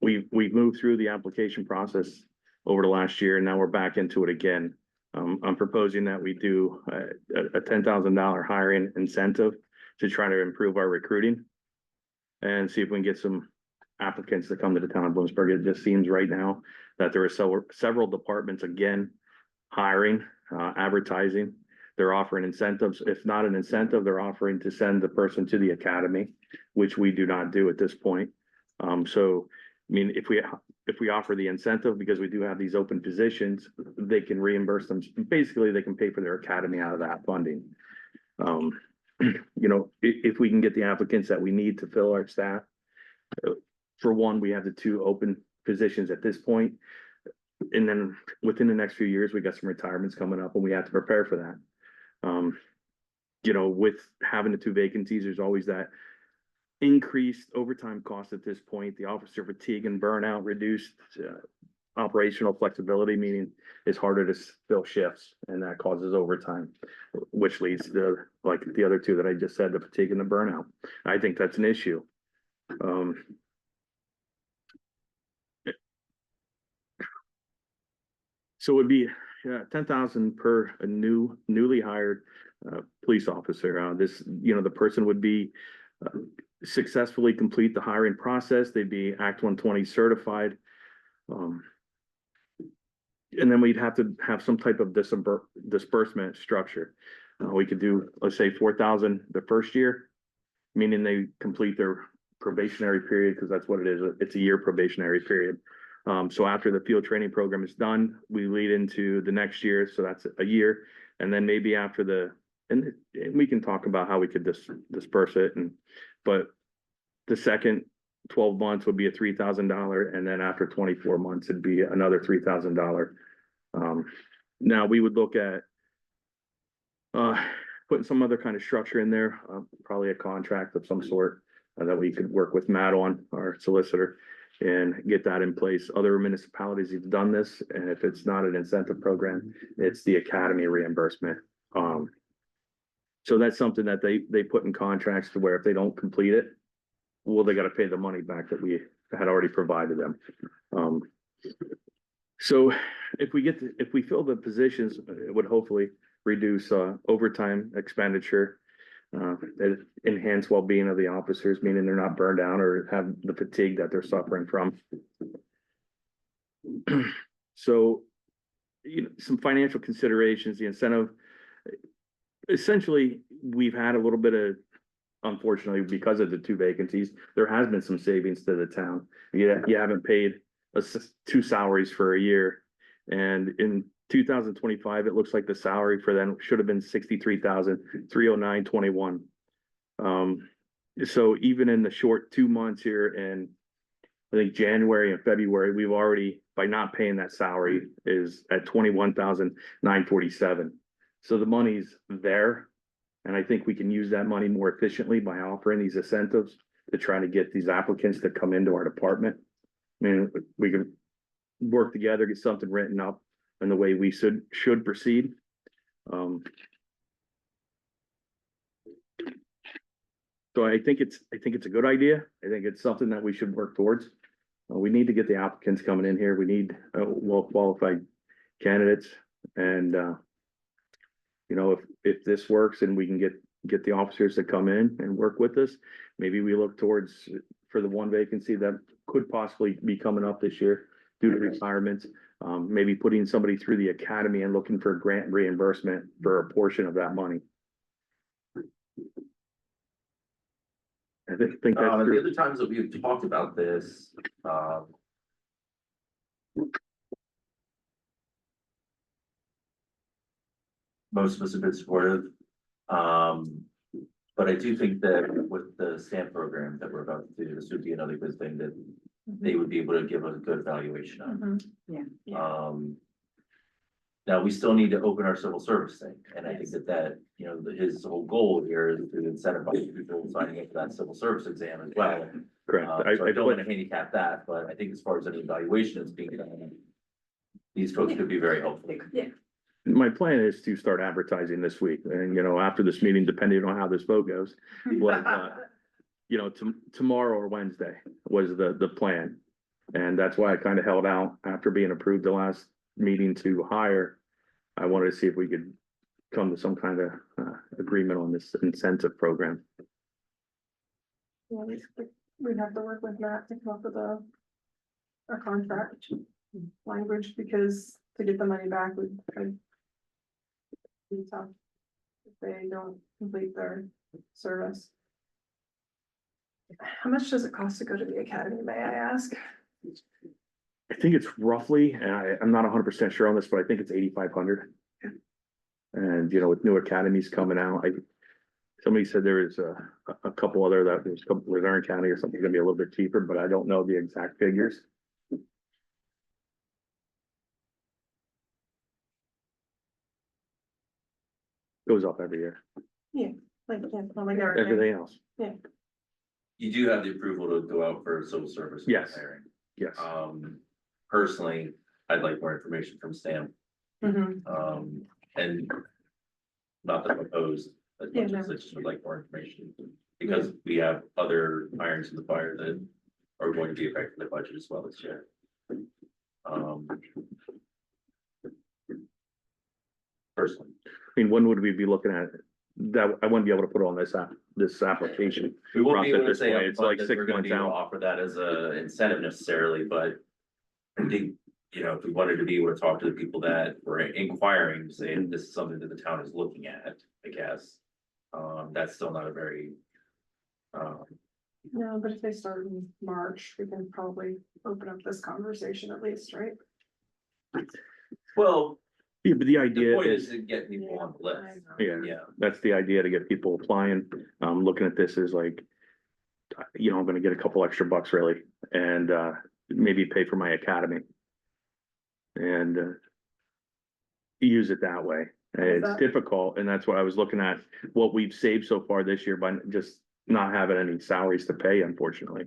We've moved through the application process over the last year, and now we're back into it again. I'm proposing that we do a $10,000 hiring incentive to try to improve our recruiting and see if we can get some applicants to come to the town of Bloomsburg. It just seems right now that there are several departments again hiring, advertising. They're offering incentives. If not an incentive, they're offering to send the person to the academy, which we do not do at this point. So, I mean, if we offer the incentive, because we do have these open positions, they can reimburse them. Basically, they can pay for their academy out of that funding. If we can get the applicants that we need to fill our staff. For one, we have the 2 open positions at this point. and then within the next few years, we got some retirements coming up and we have to prepare for that. You know, with having the two vacancies, there's always that increased overtime cost at this point, the officer fatigue and burnout, reduced operational flexibility, meaning it's harder to fill shifts and that causes overtime, which leads to like the other two that I just said, the fatigue and the burnout. I think that's an issue. So it would be 10,000 per a newly hired police officer. This, you know, the person would be successfully complete the hiring process. They'd be Act 120 certified. And then we'd have to have some type of disbursement structure. We could do, let's say, 4,000 the first year, meaning they complete their probationary period, because that's what it is. It's a year probationary period. So after the field training program is done, we lead into the next year. So that's a year. And then maybe after and we can talk about how we could disperse it. But the second 12 months would be a $3,000. And then after 24 months, it'd be another $3,000. Now we would look at putting some other kind of structure in there, probably a contract of some sort that we could work with Matt on, our solicitor, and get that in place. Other municipalities have done this, and if it's not an incentive program, it's the academy reimbursement. So that's something that they put in contracts to where if they don't complete it, well, they got to pay the money back that we had already provided them. So if we fill the positions, it would hopefully reduce overtime expenditure, enhance well-being of the officers, meaning they're not burned out or have the fatigue that they're suffering from. So, you know, some financial considerations, the incentive, essentially, we've had a little bit of, unfortunately, because of the two vacancies, there has been some savings to the town. You haven't paid two salaries for a year. And in 2025, it looks like the salary for them should have been $63,309.21. So even in the short 2 months here, and I think January and February, we've already, by not paying that salary, is at $21,947. So the money's there. And I think we can use that money more efficiently by offering these incentives to try to get these applicants to come into our department. I mean, we can work together, get something written up in the way we should proceed. So I think it's a good idea. I think it's something that we should work towards. We need to get the applicants coming in here. We need well-qualified candidates, and you know, if this works and we can get the officers to come in and work with us, maybe we look towards for the one vacancy that could possibly be coming up this year due to retirements, maybe putting somebody through the academy and looking for grant reimbursement for a portion of that money. I think The that's other times that we've talked about this, most of us have been supportive. But I do think that with the stamp program that we're about to do, this would be another good thing that they would be able to give a good evaluation on. Now, we still need to open our civil service thing, and I think that, you know, his whole goal here is to incentivize people signing up for that civil service exam as well. correct. So I don't want to handicap that, but I think as far as any evaluation that's being done, these folks could be very helpful. My plan is to start advertising this week, and you know, after this meeting, depending on how this vote goes, was, you know, tomorrow or Wednesday was the plan. And that's why I kind of held out after being approved the last meeting to hire. I wanted to see if we could come to some kind of agreement on this incentive program. Yeah, we'd have to work with Matt to come up with a contract language, because to get the money back would be tough if they don't complete their service. How much does it cost to go to the academy, may I ask? I think it's roughly, and I'm not 100% sure on this, but I think it's 8,500. And you know, with new academies coming out, somebody said there is a couple other that there's a couple Luzerne County or something gonna be a little bit cheaper, but I don't know the exact figures. goes up every year, Like, yeah, oh my God. everything else, You do have the approval to go out for civil service. Yes. hiring. yes. Personally, I'd like more information from Sam, and not that I'm opposed, as much as I just would like more information. Because we have other irons in the fire that are going to be affecting the budget as well this year. Personally, I mean, when would we be looking at that? I wouldn't be able to put on this application. we won't be able to Process say this way. It's like upfront that 6 we're gonna months be able to out. offer that as a incentive necessarily, but. I think, you know, if we wanted to be able to talk to the people that were inquiring, saying this is something that the town is looking at, I guess. That's still not a very. No, but if they start in March, we can probably open up this conversation at least, right? Well, Yeah, but the the idea point is is, to get people on the list, yeah, yeah. that's the idea, to get people applying. Looking at this is like, I'm gonna get a couple extra bucks really, and, maybe pay for my academy. And, use it that way. And it's that? difficult, and that's what I was looking at, what we've saved so far this year by just not having any salaries to pay, unfortunately,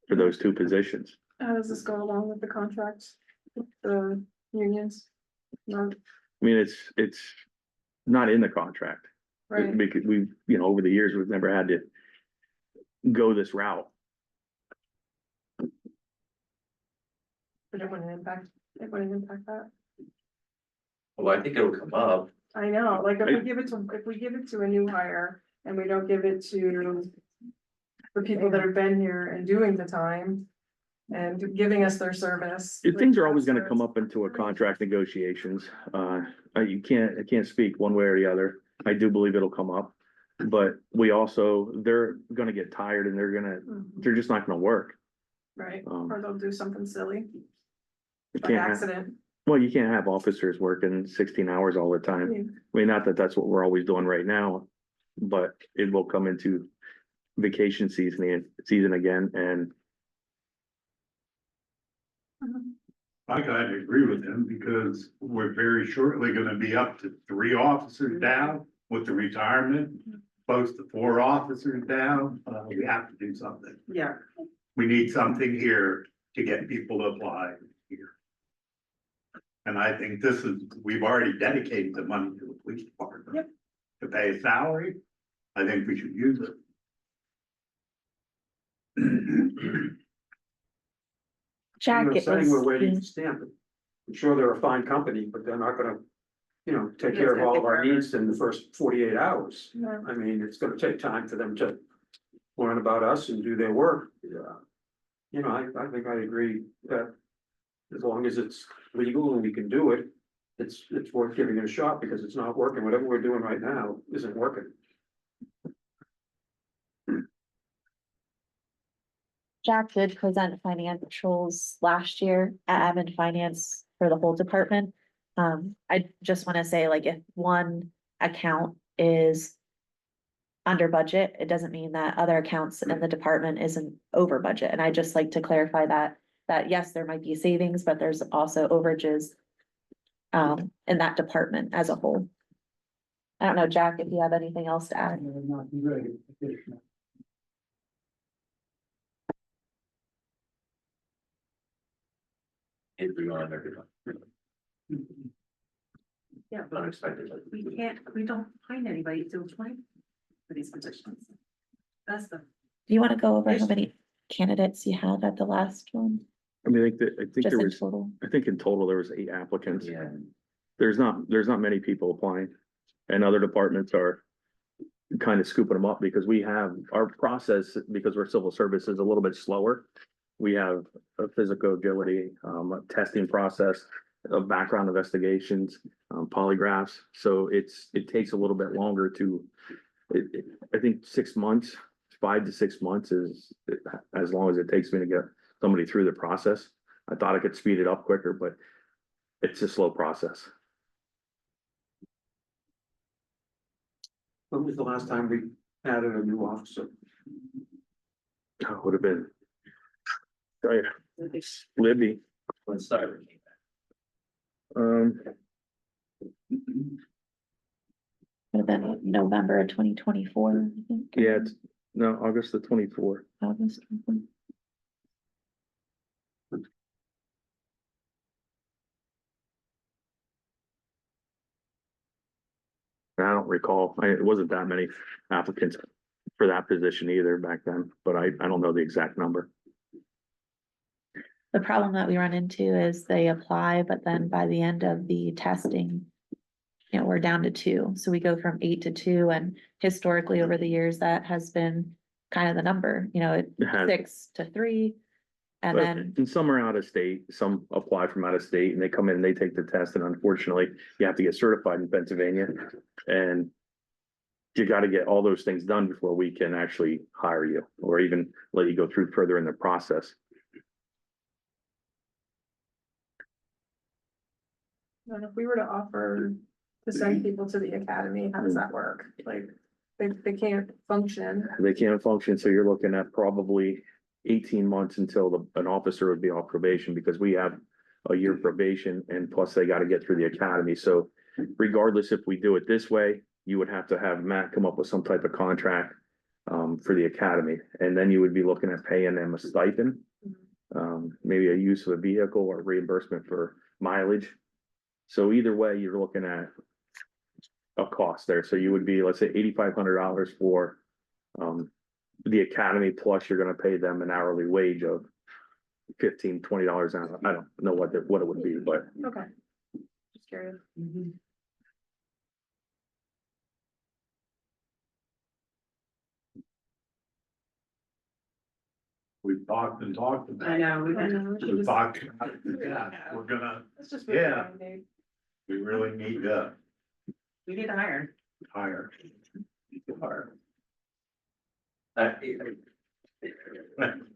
for those two positions. How does this go along with the contracts, with the unions? No, I mean, it's not in the contract. right, Because over the years, we've never had to go this route. but it wouldn't impact that. Well, I think it'll come up, I know, like, if we give it to a new hire and we don't give it to the people that have been here and doing the time and giving us their service. Things are always gonna come up into a contract negotiations. I can't speak one way or the other. I do believe it'll come up. But they're gonna get tired and they're just not gonna work. Right, Um, or they'll do something silly, You like can't have, accident. well, you can't have officers working 16 hours all the time. Yeah. I mean, not that that's what we're always doing right now, but it will come into vacation season again, and I gotta agree with him because we're very shortly gonna be up to 3 officers down with the retirement. Close to 4 officers down, we have to do something. Yeah. We need something here to get people to apply here. And I think we've already dedicated the money to the police department. Yep. To pay a salary, I think we should use it. Jack, it Saying we're waiting was, to stamp it. I'm sure they're a fine company, but they're not gonna, take care of all of our needs in the first 48 hours. No. I mean, it's gonna take time for them to learn about us and do their work. I think I agree that as long as it's legal and we can do it, it's worth giving it a shot because it's not working. Whatever we're doing right now isn't working. Jack did present financials last year at admin finance for the whole department. I just wanna say, like, if one account is under budget, it doesn't mean that other accounts in the department isn't over budget. And I just like to clarify that yes, there might be savings, but there's also overages in that department as a whole. I don't know, Jack, if you have anything else to add. every on everyone, Yeah, but unexpected. we don't find anybody to apply for these positions. That's the. Do you wanna go over how Yes. many candidates you had at the last one? I mean, I think Just there in was, total? I think in total there was 8 applicants. Yeah, There's not many people applying, and other departments are kind of scooping them up because we have our process, because we're civil service, is a little bit slower. We have a physical agility, a testing process, background investigations, polygraphs, so it takes a little bit longer I think 6 months, 5 to 6 months is as long as it takes me to get somebody through the process. I thought I could speed it up quicker, but it's a slow process. When was the last time we added a new officer? Would have been. Oh, yeah. Libby, let's start. Would have been November of 2024, I think. Yeah, it's, no, August the 24th. August. I don't recall, it wasn't that many applicants for that position either back then, but I don't know the exact number. The problem that we run into is they apply, but then by the end of the testing, you know, we're down to 2. So we go from 8 to 2, and historically over the years, that has been kind of the number, you know, It has. 6 to 3. And But- then, And some are out of state, some apply from out of state and they come in, they take the test, and unfortunately, you have to get certified in Pennsylvania. And you gotta get all those things done before we can actually hire you, or even let you go through further in the process. And if we were to offer to send people to the academy, how does that work? Like, they can't function. They can't function, so you're looking at probably 18 months until an officer would be on probation, because we have a year probation, and plus they gotta get through the academy. So regardless, if we do it this way, you would have to have Matt come up with some type of contract for the academy, and then you would be looking at paying them a stipend. Maybe a use of a vehicle or reimbursement for mileage. So either way, you're looking at a cost there. So you would be, let's say, $8,500 for the academy, plus you're gonna pay them an hourly wage of $15, $20 an hour. I don't know what it would be, but Okay. Just curious. We've talked and talked about. I it. know. We've talked, yeah, we're gonna, It's just. Yeah. we really need to We need to hire. hire.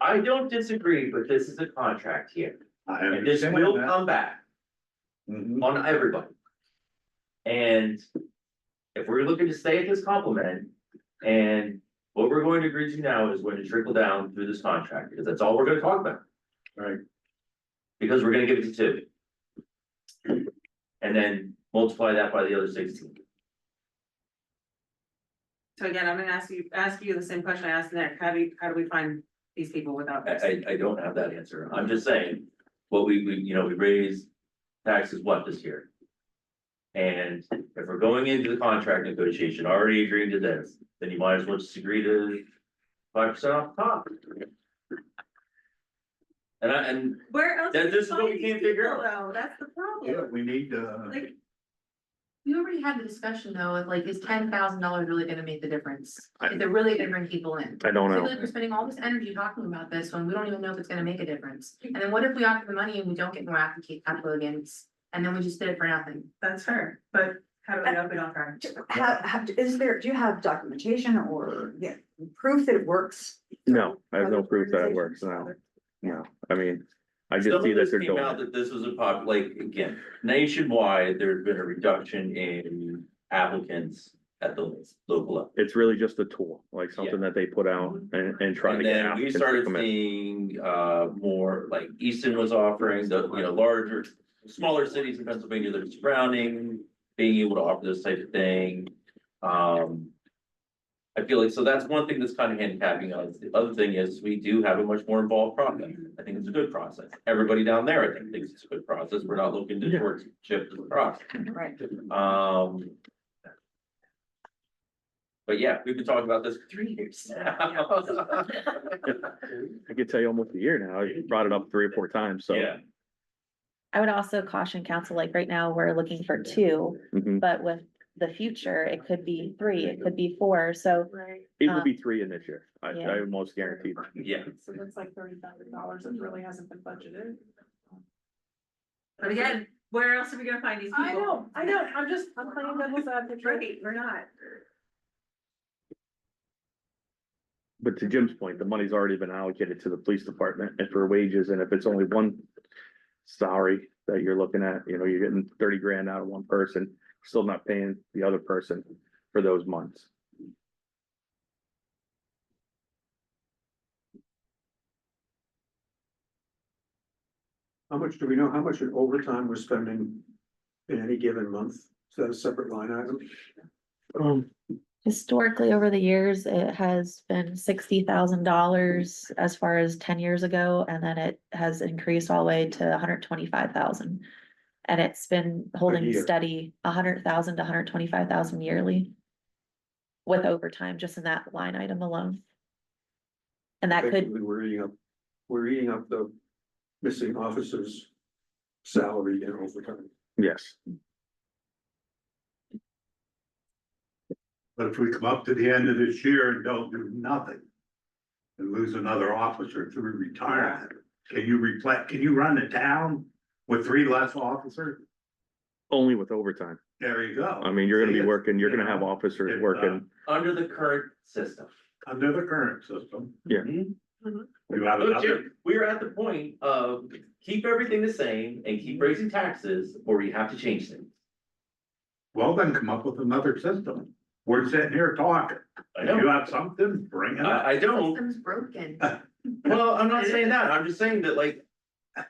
I don't disagree, but this is a contract here, I and this understand will that. come back Mhm. on everybody. And if we're looking to stay at this complement, and what we're going to agree to now is going to trickle down through this contract, because that's all we're gonna talk about. Right. Because we're gonna give it to 2. And then multiply that by the other 16. So again, I'm gonna ask you the same question I asked Nick. How do we find these people without? I don't have that answer. I'm just saying, what we raised taxes what this year? And if we're going into the contract negotiation, already agreeing to this, then you might as well just agree to 5% off the top. And Where else? That- do this is what we find these can't figure people, though? That's the Yeah, problem. we need to. Like, We already had the discussion though, of like, is $10,000 really gonna make the difference? I- If they're really gonna bring people in? I don't I feel know. like we're spending all this energy talking about this when we don't even know if it's gonna make a difference. And then what if we offer the money and we don't get more applicants? And then we just did it for nothing? that's fair, but how do we know if we don't try? Do you have documentation or, yeah, proof that it works? No, I have no proof that it works now. No, I mean, I just some see of that this they're came out doing it. that this was like, again, nationwide, there's been a reduction in applicants at the local level. It's really just a tool, like something that they put out and try to And get then we applicants to started come in. seeing, more, like Easton was offering the, larger, smaller cities in Pennsylvania that are surrounding, being able to offer this type of thing. I feel like, so that's one thing that's kind of handicapping us. The other thing is, we do have a much more involved process. I think it's a good process. Everybody down there, I think, thinks it's a good process. We're not looking to short shift the process. Right. But yeah, we've been talking about this for 3 years now. I could tell you almost a year now. I brought it up 3 or 4 times, so. Yeah, I would also caution council, like right now, we're looking for 2, Mhm. but with the future, it could be 3, it could be 4, so. Right, It would be 3 in this year. I Yeah. almost guarantee. yeah. so that's like $30,000 that really hasn't been budgeted. But again, where else are we gonna find these people? I know, I'm playing devil's advocate. Right, we're not. But to Jim's point, the money's already been allocated to the police department and for wages, and if it's only one salary that you're looking at, you're getting 30 grand out of one person, still not paying the other person for those months. How much do we know, how much in overtime we're spending in any given month? Is that a separate line item? Historically, over the years, it has been $60,000 as far as 10 years ago, and then it has increased all the way to 125,000. And it's been holding year. steady, 100,000 to 125,000 yearly. With overtime, just in that line item alone. And that could, Basically, we're eating up the missing officer's salary and overtime. Yes, But if we come up to the end of this year and don't do nothing. And lose another officer through retirement, can you run the town with 3 less officers? only with overtime. There you go. I mean, you're gonna be See, working, you're gonna you have know, officers it's, working, Under the current system. Under the current system. Yeah. You have Look, another, Jim, we're at the point of keep everything the same and keep raising taxes, or you have to change things. well, then come up with another system. We're sitting here talking. I If you know, have something, bring it up. I don't, System's broken. well, I'm not saying that, I'm just saying that like.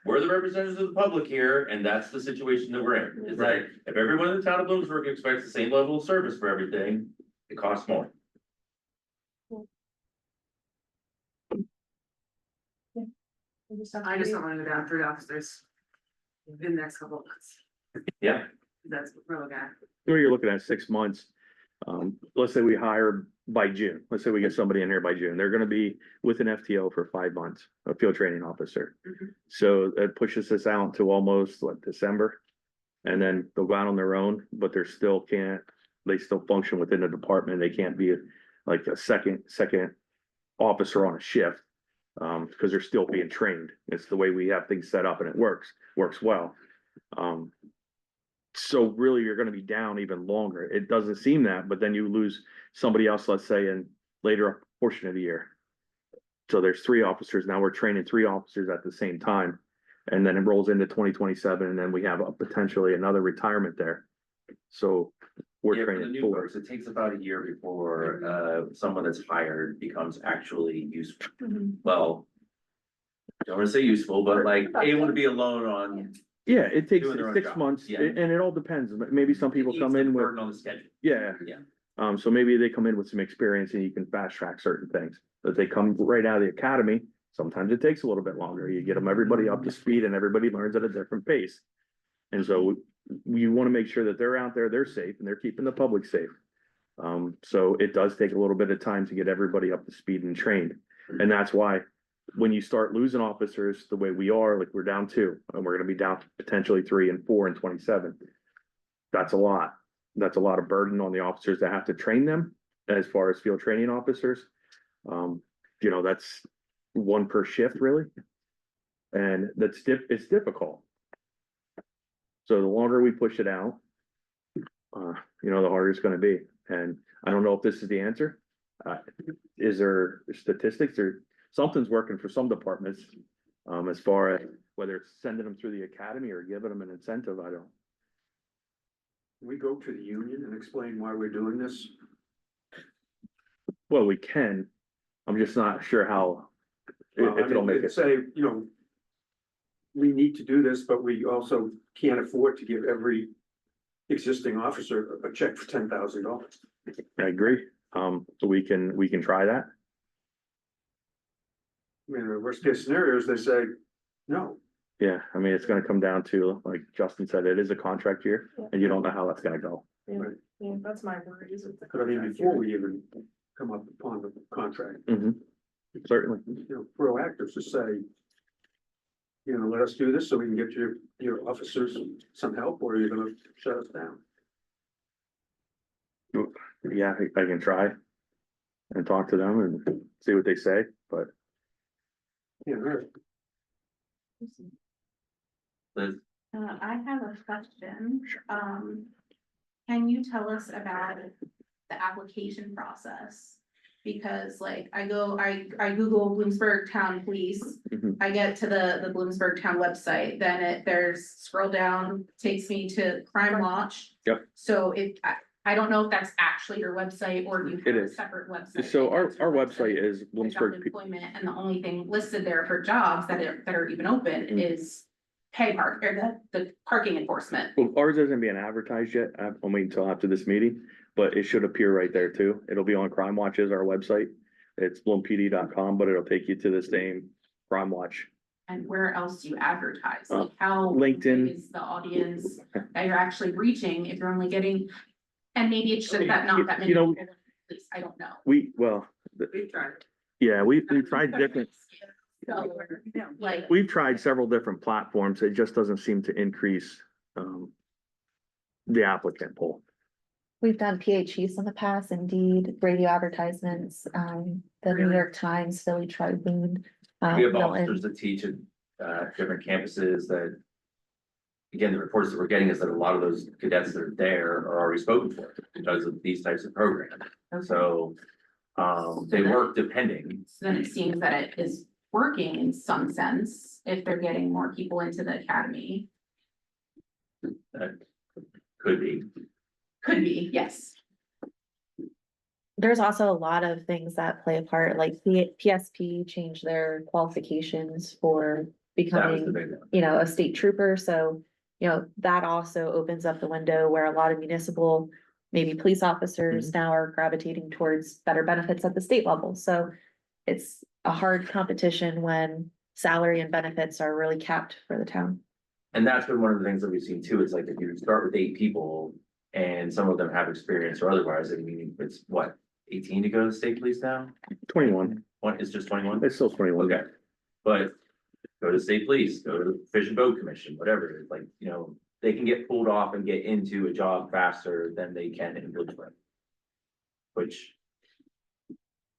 We're the representatives of the public here, and that's the situation that we're in, is that Right. if everyone in the town of Bloomsburg expects the same level of service for everything, it costs more. I just don't want to go down 3 officers in the next couple of months. Yeah. That's what we're looking at. where you're looking at 6 months. Let's say we hire by June, let's say we get somebody in here by June, they're gonna be with an FTO for 5 months, a field training officer. Mhm. So that pushes us out to almost, what, December? And then they'll go out on their own, but they still function within the department, they can't be like a second officer on a shift. Because they're still being trained, it's the way we have things set up and it works well. So really, you're gonna be down even longer. It doesn't seem that, but then you lose somebody else, let's say, in later portion of the year. So there's 3 officers, now we're training 3 officers at the same time. And then it rolls into 2027, and then we have potentially another retirement there. So we're Yeah, for the training new 4. folks, it takes about a year before someone that's hired becomes actually useful. Well. I don't wanna say useful, but like able to be alone on. Yeah, it takes Doing their own 6 job, months, yeah. and it all depends. Maybe some people ease come the in with, burden on the schedule. yeah. Yeah. So maybe they come in with some experience and you can fast track certain things, but they come right out of the academy. Sometimes it takes a little bit longer. You get everybody up to speed and everybody learns at a different pace. And so you want to make sure that they're out there, they're safe and they're keeping the public safe. So it does take a little bit of time to get everybody up to speed and trained. And that's why when you start losing officers the way we are, like we're down 2, and we're gonna be down potentially 3 and 4 and 27. That's a lot. That's a lot of burden on the officers that have to train them as far as field training officers. That's 1 per shift really. And it's difficult. So the longer we push it out, the harder it's gonna be. And I don't know if this is the answer. Is there statistics or something's working for some departments? As far as whether it's sending them through the academy or giving them an incentive, I don't. We go to the union and explain why we're doing this. Well, we can. I'm just not sure how. If it'll make it. Say, we need to do this, but we also can't afford to give every existing officer a check for $10,000. I agree. We can try that. I mean, the worst case scenario is they say, no. Yeah, I mean, it's gonna come down to, like Justin said, it is a contract year and you don't know how that's gonna go. Yeah, that's my worry is with the. But I mean, before we even come up upon the contract, Certainly. proactive to say, let us do this so we can get your officers some help, or you're gonna shut us down. Yeah, I can try and talk to them and see what they say, but Yeah, right. Liz, I have a question. Can you tell us about the application process? Because like I Google Bloomsburg Town Police, Mhm. I get to the Bloomsburg Town website, then there's scroll down, takes me to Crime Watch. Yep. So I don't know if that's actually your website or you It have a is. separate website. So If our that's your website is I found Bloomsburg. employment and the only thing listed there for jobs that are even open Mm. is pay park or the parking enforcement. Well, ours isn't being advertised yet. I'm waiting until after this meeting. but it should appear right there too. It'll be on Crime Watch's, our website. It's bloompd.com, but it'll take you to the same Crime Watch. And where else do you advertise? Uh, Like how LinkedIn. big is the audience that you're actually reaching if you're only getting? And maybe it's just that not that many You know, people, at least, I don't know. We've tried. Yeah, we've tried different, So, like, we've tried several different platforms. It just doesn't seem to increase, the applicant pool. We've done PHEs in the past, Indeed, radio advertisements, the New Really? York Times, Philly Tribune. We have Milton. officers that teach at different campuses that. Again, the reports that we're getting is that a lot of those cadets that are there are already spoken for because of these types of programs. So they work depending. so then it seems that it is working in some sense if they're getting more people into the academy. That could be. Could be, yes. There's also a lot of things that play a part, like PSP changed their qualifications for That was the becoming, big one. you know, a state trooper, so. You know, that also opens up the window where a lot of municipal, maybe police officers now are gravitating towards better benefits at the state level, so. It's a hard competition when salary and benefits are really capped for the town. And that's been one of the things that we've seen too. It's like if you start with 8 people and some of them have experience or otherwise, I mean, it's what, 18 to go to the state police now? 21, What, it's just 21? it's still 21. Okay, but go to state police, go to the Fish and Boat Commission, whatever, it is, like, you know, they can get pulled off and get into a job faster than they can in Bloomsburg. Which.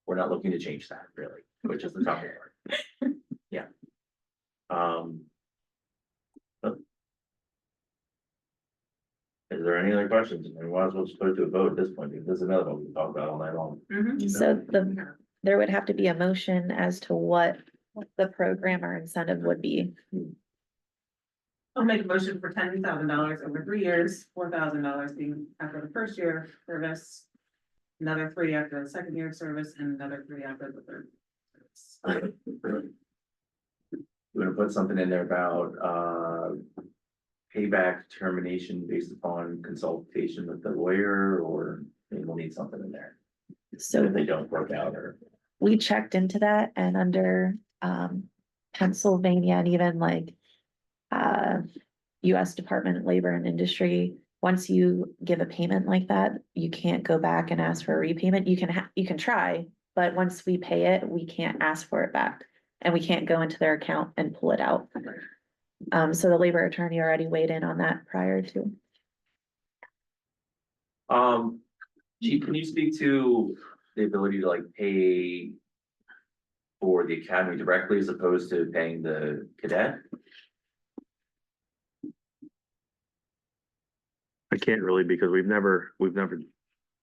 We're not looking to change that really, which is the tough part. Yeah. But is there any other questions? I mean, might as well just put it to a vote at this point, because this is another one we can talk about all night long. So there would have to be a motion as to what the program or incentive would be. I'll make a motion for $10,000 over 3 years, $4,000 being after the first year of service. Another 3 after the second year of service and another 3 after the third. service. We're gonna put something in there about, payback determination based upon consultation with the lawyer, or maybe we'll need something in there. So If they don't work out, or, we checked into that, and under Pennsylvania and even like US Department of Labor and Industry, once you give a payment like that, you can't go back and ask for a repayment. You can try, but once we pay it, we can't ask for it back. And we can't go into their account and pull it out. So the labor attorney already weighed in on that prior to. Chief, can you speak to the ability to like pay for the academy directly as opposed to paying the cadet? I can't really, because we've never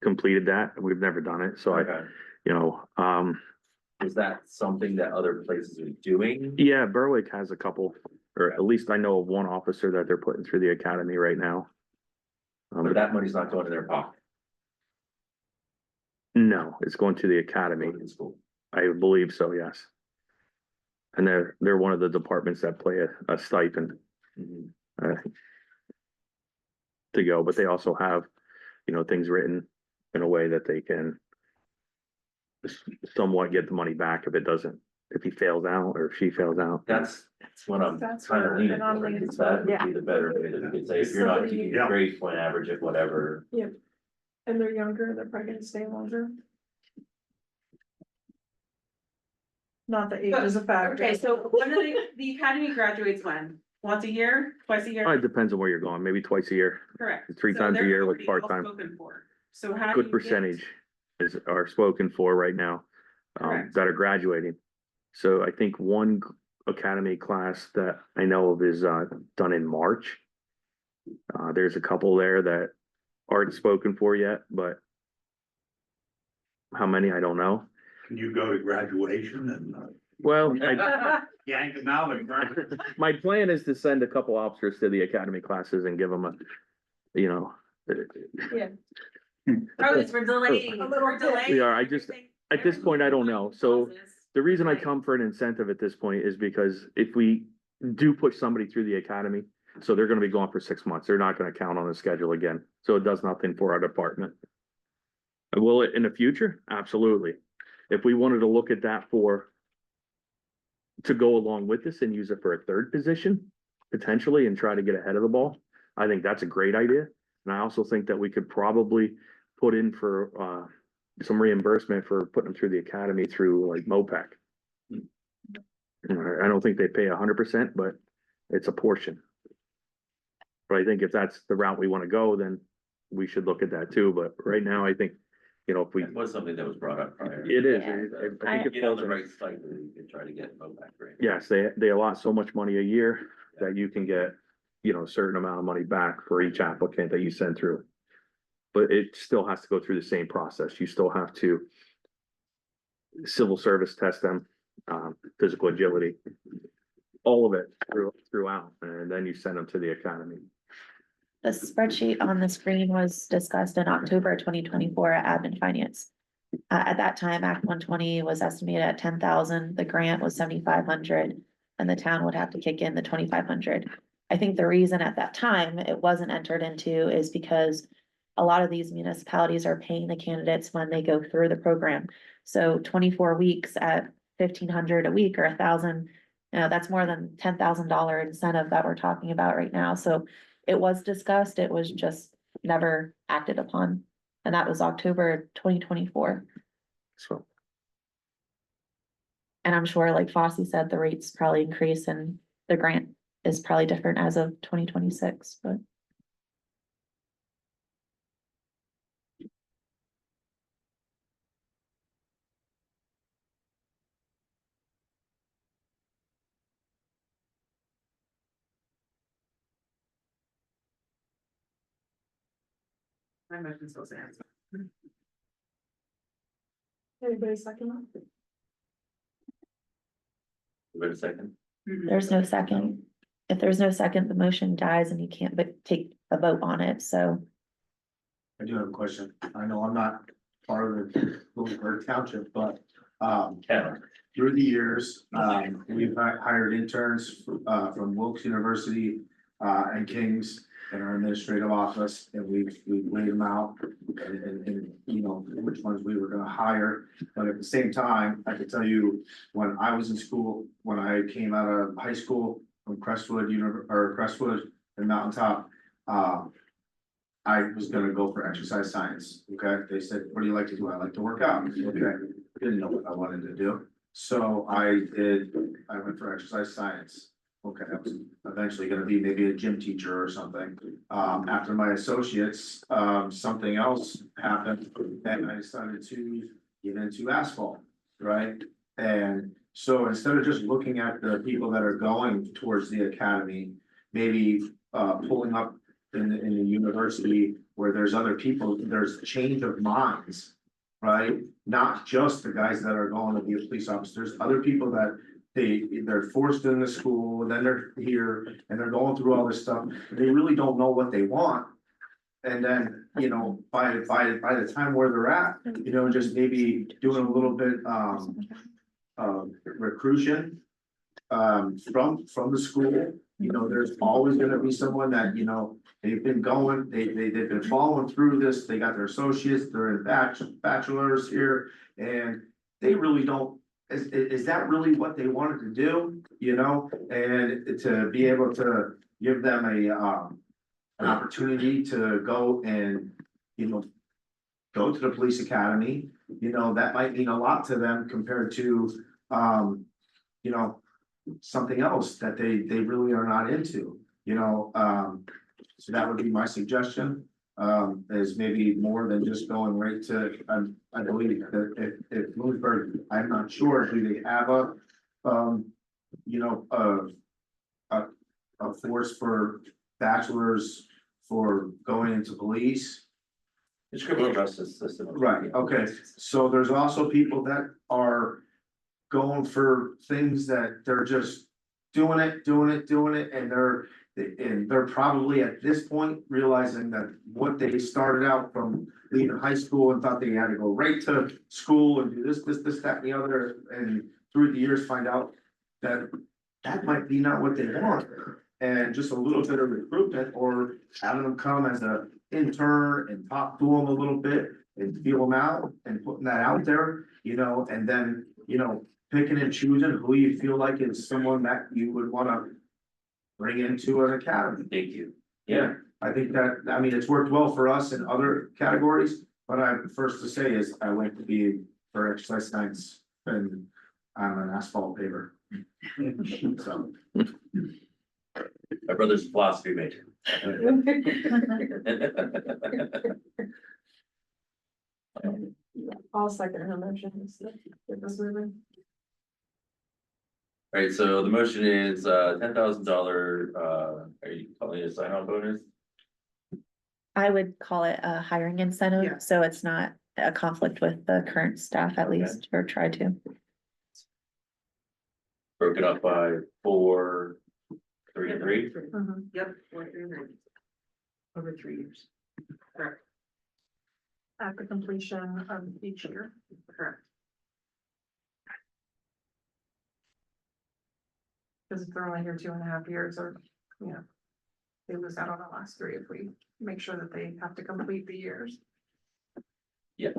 completed that, and we've never done it, so I, Okay. you know, Is that something that other places are doing? yeah, Berwick has a couple, or at least I know of one officer that they're putting through the academy right now. But that money's not going to their pocket. No, it's going to the academy. In school. I believe so, yes. And they're one of the departments that play a stipend, uh, to go, but they also have, you know, things written in a way that they can somewhat get the money back if he fails out or if she fails out. That's what I'm That's kind of where- leaning and I'm towards, leaning is that toward- would be the better way to could say, if you're not Somebody- keeping Yeah. a grade point average at whatever. And they're younger, they're probably gonna stay longer. Not the age is a factor. Okay, so when are the academy graduates when? Once a year, twice a year? It depends on where you're going, maybe twice a year, Correct. 3 So times a they're year with already all part-time. spoken for. So how do you Good get- percentage are spoken for right now, Correct. that are graduating. So I think one academy class that I know of is, done in March. There's a couple there that aren't spoken for yet, but how many, I don't know. Can you go to graduation and Well, yank them out and burn? my plan is to send a couple officers to the academy classes and give them a, you know. Oh, it's for delaying, for delaying. Yeah, I just- everything. At this point, I don't know. So Causes. the reason I Right. come for an incentive at this point is because if we do push somebody through the academy, so they're gonna be gone for 6 months, they're not gonna count on the schedule again. So it does nothing for our department. Will it in the future? Absolutely. If we wanted to look at that to go along with this and use it for a third position, potentially, and try to get ahead of the ball, I think that's a great idea. And I also think that we could probably put in for, some reimbursement for putting them through the academy through like MOPEC. I don't think they pay 100%, but it's a portion. But I think if that's the route we want to go, then we should look at that too. But right now, I think, if we, It was something that was brought up prior. it is. Yeah. I think it Get on falls the in. right site, you can try to get them back, right? Yes, they allot so much money a year that you can get, a certain amount of money back for each applicant that you send through. But it still has to go through the same process. You still have to civil service test them, physical agility, all of it throughout, and then you send them to the academy. The spreadsheet on the screen was discussed in October 2024 at Admin Finance. At that time, Act 120 was estimated at 10,000, the grant was 7,500, and the town would have to kick in the 2,500. I think the reason at that time it wasn't entered into is because a lot of these municipalities are paying the candidates when they go through the program. So 24 weeks at 1,500 a week or 1,000, that's more than $10,000 incentive that we're talking about right now. So it was discussed, it was just never acted upon. And that was October 2024. So, And I'm sure, like Fossey said, the rates probably increase and the grant is probably different as of 2026, but. My motion still stands. Everybody second? Wait a second. There's no second. If there's no second, the motion dies and you can't but take a vote on it, so. I do have a question. I know I'm not part of the Bloomsburg Township, but, Ken, through the years, we've hired interns, from Wilkes University, and King's in our administrative office, and we've laid them out and, which ones we were gonna hire. But at the same time, I can tell you, when I was in school, when I came out of high school from Crestwood and Mountaintop, I was gonna go for exercise science, okay? They said, what do you like to do? I like to work out. Okay, didn't know what I wanted to do. So I went for exercise science. Okay, I was eventually gonna be maybe a gym teacher or something. After my associates, something else happened and I decided to get into asphalt, right? And so instead of just looking at the people that are going towards the academy, maybe pulling up in the university where there's other people, there's change of minds, right? Not just the guys that are going to be a police officer, there's other people that they're forced in the school, then they're here and they're going through all this stuff. They really don't know what they want. And then, by the time where they're at, just maybe doing a little bit recruitment from the school, there's always gonna be someone that, they've been going, they've been following through this, they got their associates, they're in bachelors here, and they really don't, is that really what they wanted to do, and to be able to give them an opportunity to go and, go to the police academy, that might mean a lot to them compared to, something else that they really are not into, so that would be my suggestion. Is maybe more than just going right to, I believe that if Bloomsburg, I'm not sure, do they have a force for bachelors for going into police? it's criminal justice system. Right, okay, so there's also people that are going for things that they're just doing it, and they're probably at this point realizing that what they started out from leaving high school and thought they had to go right to school and do this, that, and the other, and through the years find out that that might be not what they want. And just a little bit of recruitment or having them come as a intern and talk to them a little bit, and feel them out and putting that out there, and then, picking and choosing who you feel like is someone that you would wanna bring into an academy. Thank you. Yeah, I think that, I mean, it's worked well for us in other categories, but I'm first to say is I went to be for exercise science and I'm an asphalt paver. So. My brother's a philosophy major. All second her motion. Get this moving. Alright, so the motion is $10,000, are you calling it a sign-on bonus? I would call it a hiring Yeah. incentive, so it's not a conflict with the current staff at Okay. least, or try to. Broken up by 4, 3, and 3? Yep. 4, 3, and 3. Over 3 years. Correct. At the completion of each year. Correct. Because if they're only here 2.5 years, or, they lose out on the last 3 if we make sure that they have to complete the years. Yeah.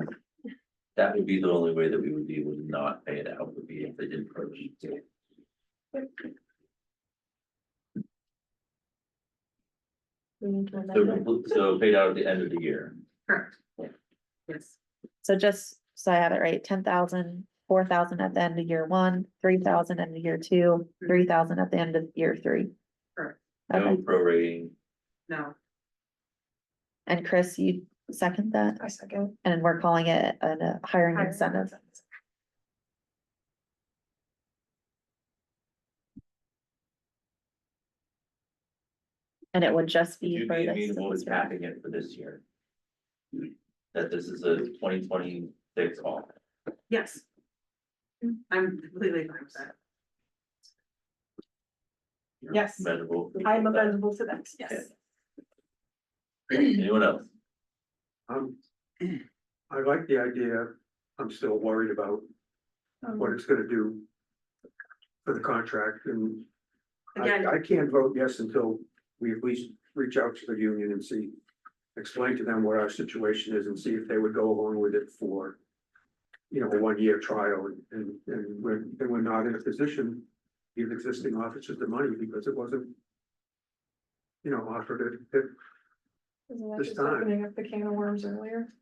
That would be the only way that we would be able to not pay it out, would be if they didn't approach. So paid out at the end of the year. Correct. Yes. So just so I have it right, 10,000, 4,000 at the end of year 1, 3,000 end of year 2, 3,000 at the end of year 3. Correct. No Okay, prorating. No, and Chris, you second that, I second. and we're calling it a hiring incentive. And it would just Would be you for be this. amenable to tapping it for this year? That this is a 2026 off. Yes. I'm completely fine with that. You're Yes. amenable. I'm available to that, yes. Anyone else? I like the idea. I'm still worried about what it's gonna do for the contract, and Again, I can't vote yes until we at least reach out to the union and see, explain to them what our situation is and see if they would go along with it for, a 1-year trial, and we're not in a position to give existing officers the money because it wasn't, offered at isn't that this just time. opening up the can of worms earlier?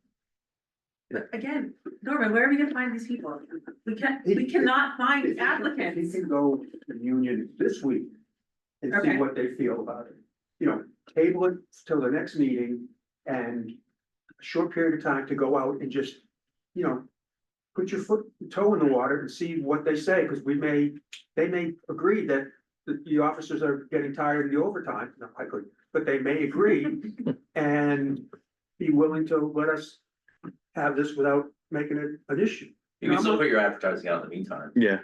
But again, Norman, where are we gonna find these people? We cannot find He applicants. can go to the union this week and see Okay. what they feel about it. Table it till the next meeting and a short period of time to go out and just, put your toe in the water and see what they say, because they may agree that the officers are getting tired of the overtime, not likely, but they may agree and be willing to let us have this without making it an issue. You can still put your advertising out in the meantime. Yeah,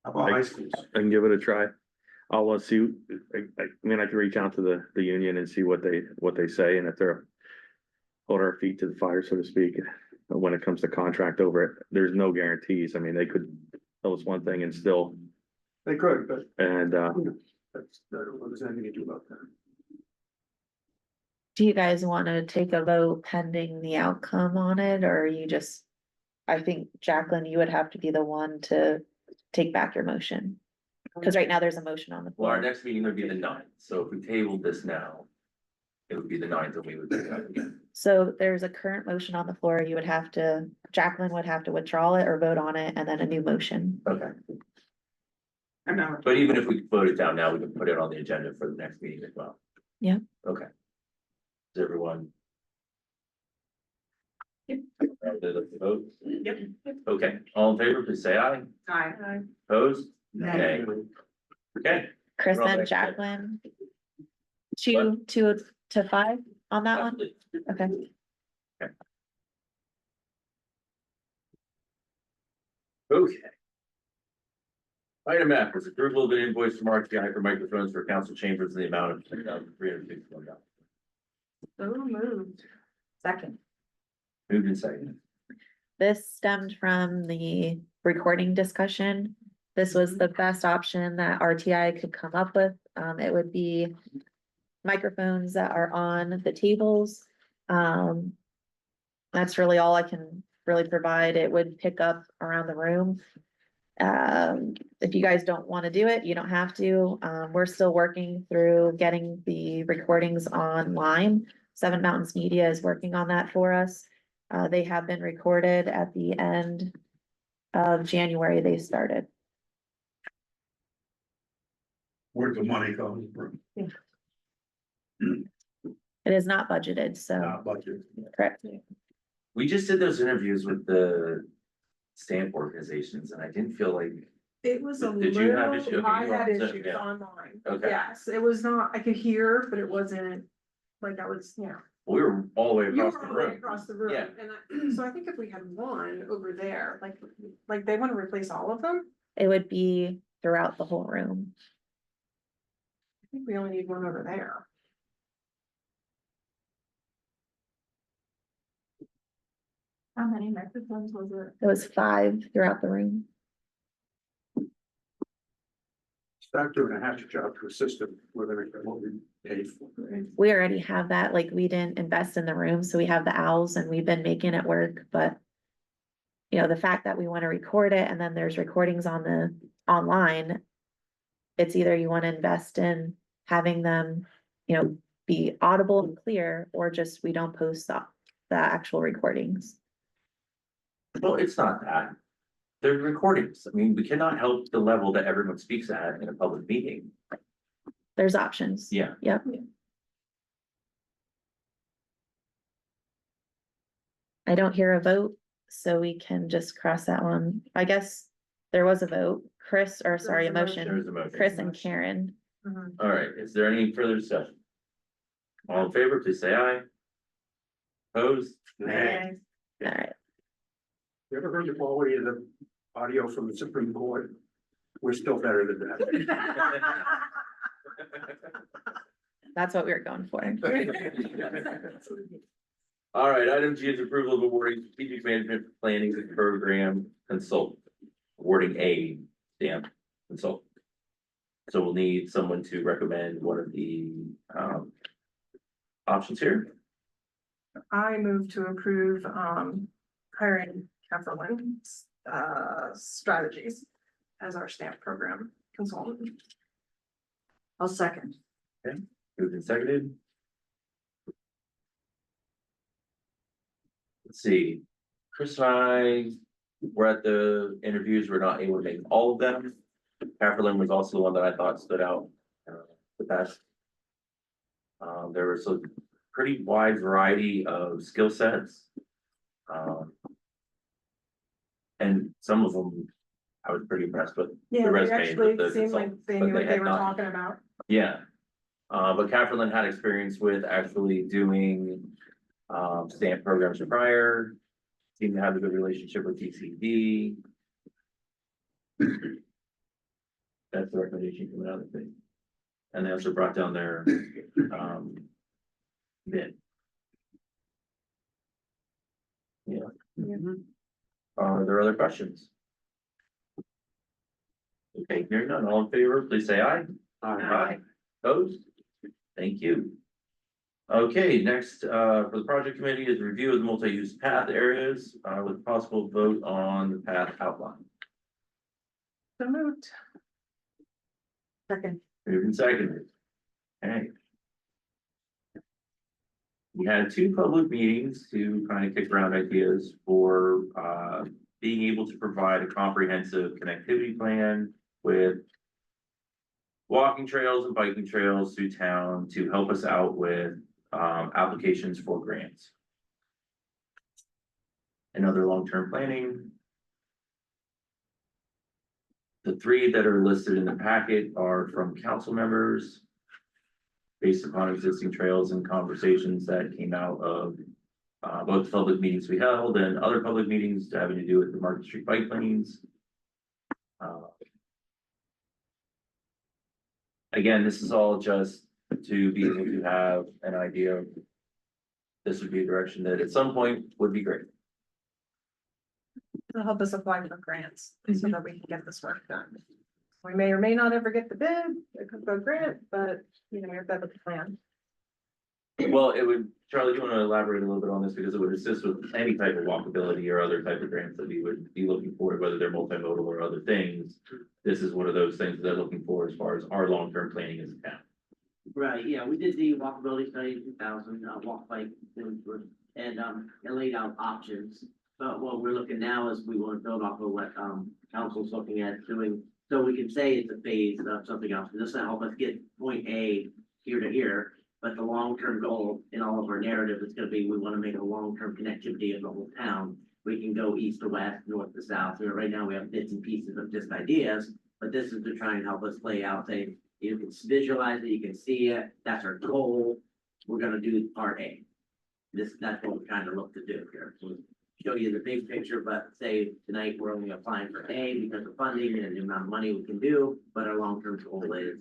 How about high schools? I can give it a try. I'll see, I mean, I can reach out to the union and see what they say, and if they're hold our feet to the fire, so to speak, when it comes to contract over it, there's no guarantees. I mean, they could tell us one thing and still, They could, but and, I don't know if there's anything to do about that. Do you guys want to take a vote pending the outcome on it, or you just? I think Jacqueline, you would have to be the one to take back your motion. Cause right now there's a motion on the Well, our floor. next meeting would be the 9th, so if we tabled this now, it would be the 9th and we would pick it up again. So there's a current motion on the floor. You would have to, Jacqueline would have to withdraw it or vote on it and then a new motion. Okay, I'm not. but even if we vote it down now, we can put it on the agenda for the next meeting as well. Yeah. Okay. Is everyone? Yep. Let's vote. Yep. Okay, all in favor, please say aye. Aye. Opposed? Nay. Okay, Chris We're on and next step. Jacqueline. 2 to 5 on that one? absolutely. Okay. Okay. Item F is approval of an invoice from RTI for microphones for council chambers in the amount of $10,361. So moved. Second. Moved and seconded. This stemmed from the recording discussion. This was the best option that RTI could come up with. It would be microphones that are on the tables Um. That's really all I can really provide. It would pick up around the room. If you guys don't want to do it, you don't have to. We're still working through getting the recordings online. Seven Mountains Media is working on that for us. They have been recorded at the end of January, they started. Where's the money coming from? It is not budgeted, so, Not budget. correct. We just did those interviews with the stamp organizations and I didn't feel like, It was a Did you have issues? little, Okay, I you were had all set, issues yeah. online. Okay. Yes, it was not, I could hear, but it wasn't like I was, we were all the way You across were the all the way room. across the room, Yeah. and so I think if we had one over there, like they wanna replace all of them, It would be throughout the whole room. I think we only need one over there. How many microphones was it? It was 5 throughout the room. Start doing a hatchet job to assist them with what we paid for. We already have that, like, we didn't invest in the room, so we have the owls and we've been making it work, but. You know, the fact that we want to record it and then there's recordings on the online. It's either you want to invest in having them, be audible and clear, or just we don't post the actual recordings. Well, it's not that. They're recordings. I mean, we cannot help the level that everyone speaks at in a public meeting. There's options. Yeah. Yep. I don't hear a vote, so we can just cross that one. I guess there was a vote, Chris, or sorry, a There was a There was motion, a motion. Chris and Karen. All right, is there any further discussion? All in favor, please say aye. Opposed? Okay. All right. You ever heard the quality of the audio from the Supreme Court? We're still better than that. That's what we were going for. All right, item G is approval of awarding strategic management planning and program consultant. Awarding a stamp consultant. So we'll need someone to recommend one of the options here. I move to approve, hiring Catherine, strategies as our stamp program consultant. I'll second. Moved and seconded. Let's see, Chris and I were at the interviews, we're not able to make all of them. Catherine was also the one that I thought stood out the best. There was a pretty wide variety of skill sets. And some of them I was pretty impressed with. Yeah, they resumes actually of the seemed like consultants, they but knew what they had were not- talking about. Yeah. But Catherine had experience with actually doing stamp programs prior. Seemed to have a good relationship with DCD. That's the recommendation coming out of the thing. And they also brought down their bid. Yeah. Are there other questions? Okay, hearing none, all in favor, please say aye. Aye. Opposed? Thank you. Okay, next, for the project committee is review of the multi-use path areas, with possible vote on the path outline. So moved. Second. Moved and seconded. Okay. We had 2 public meetings to kind of kick around ideas for, being able to provide a comprehensive connectivity plan with walking trails and biking trails through town to help us out with applications for grants. And other long-term planning. The 3 that are listed in the packet are from council members. Based upon existing trails and conversations that came out of both public meetings we held and other public meetings having to do with the Market Street bike lanes. Again, this is all just to be able to have an idea of. This would be a direction that at some point would be great. To help us apply for grants so that we can get this work done. We may or may not ever get the bid, it could go grant, but we have to have a plan. Well, it would, Charlie, do you want to elaborate a little bit on this, because it would assist with any type of walkability or other type of grants that we would be looking for, whether they're multimodal or other things. This is one of those things that they're looking for as far as our long-term planning as a town. Right, yeah, we did the walkability study in 2000, walk bike, Bloomsburg, and it laid out options. But what we're looking now is we want to build off of what, council's looking at doing, so we can say it's a phase of something else. This will help us get point A here to here, but the long-term goal in all of our narrative is gonna be, we want to make a long-term connectivity of the whole town. We can go east to west, north to south, you know, right now we have bits and pieces of just ideas, but this is to try and help us lay out, say, you can visualize it, you can see it, that's our goal. We're gonna do part A. That's what we're trying to look to do here. So show you the big picture, but say tonight we're only applying for A because of funding and the amount of money we can do, but our long-term goal is.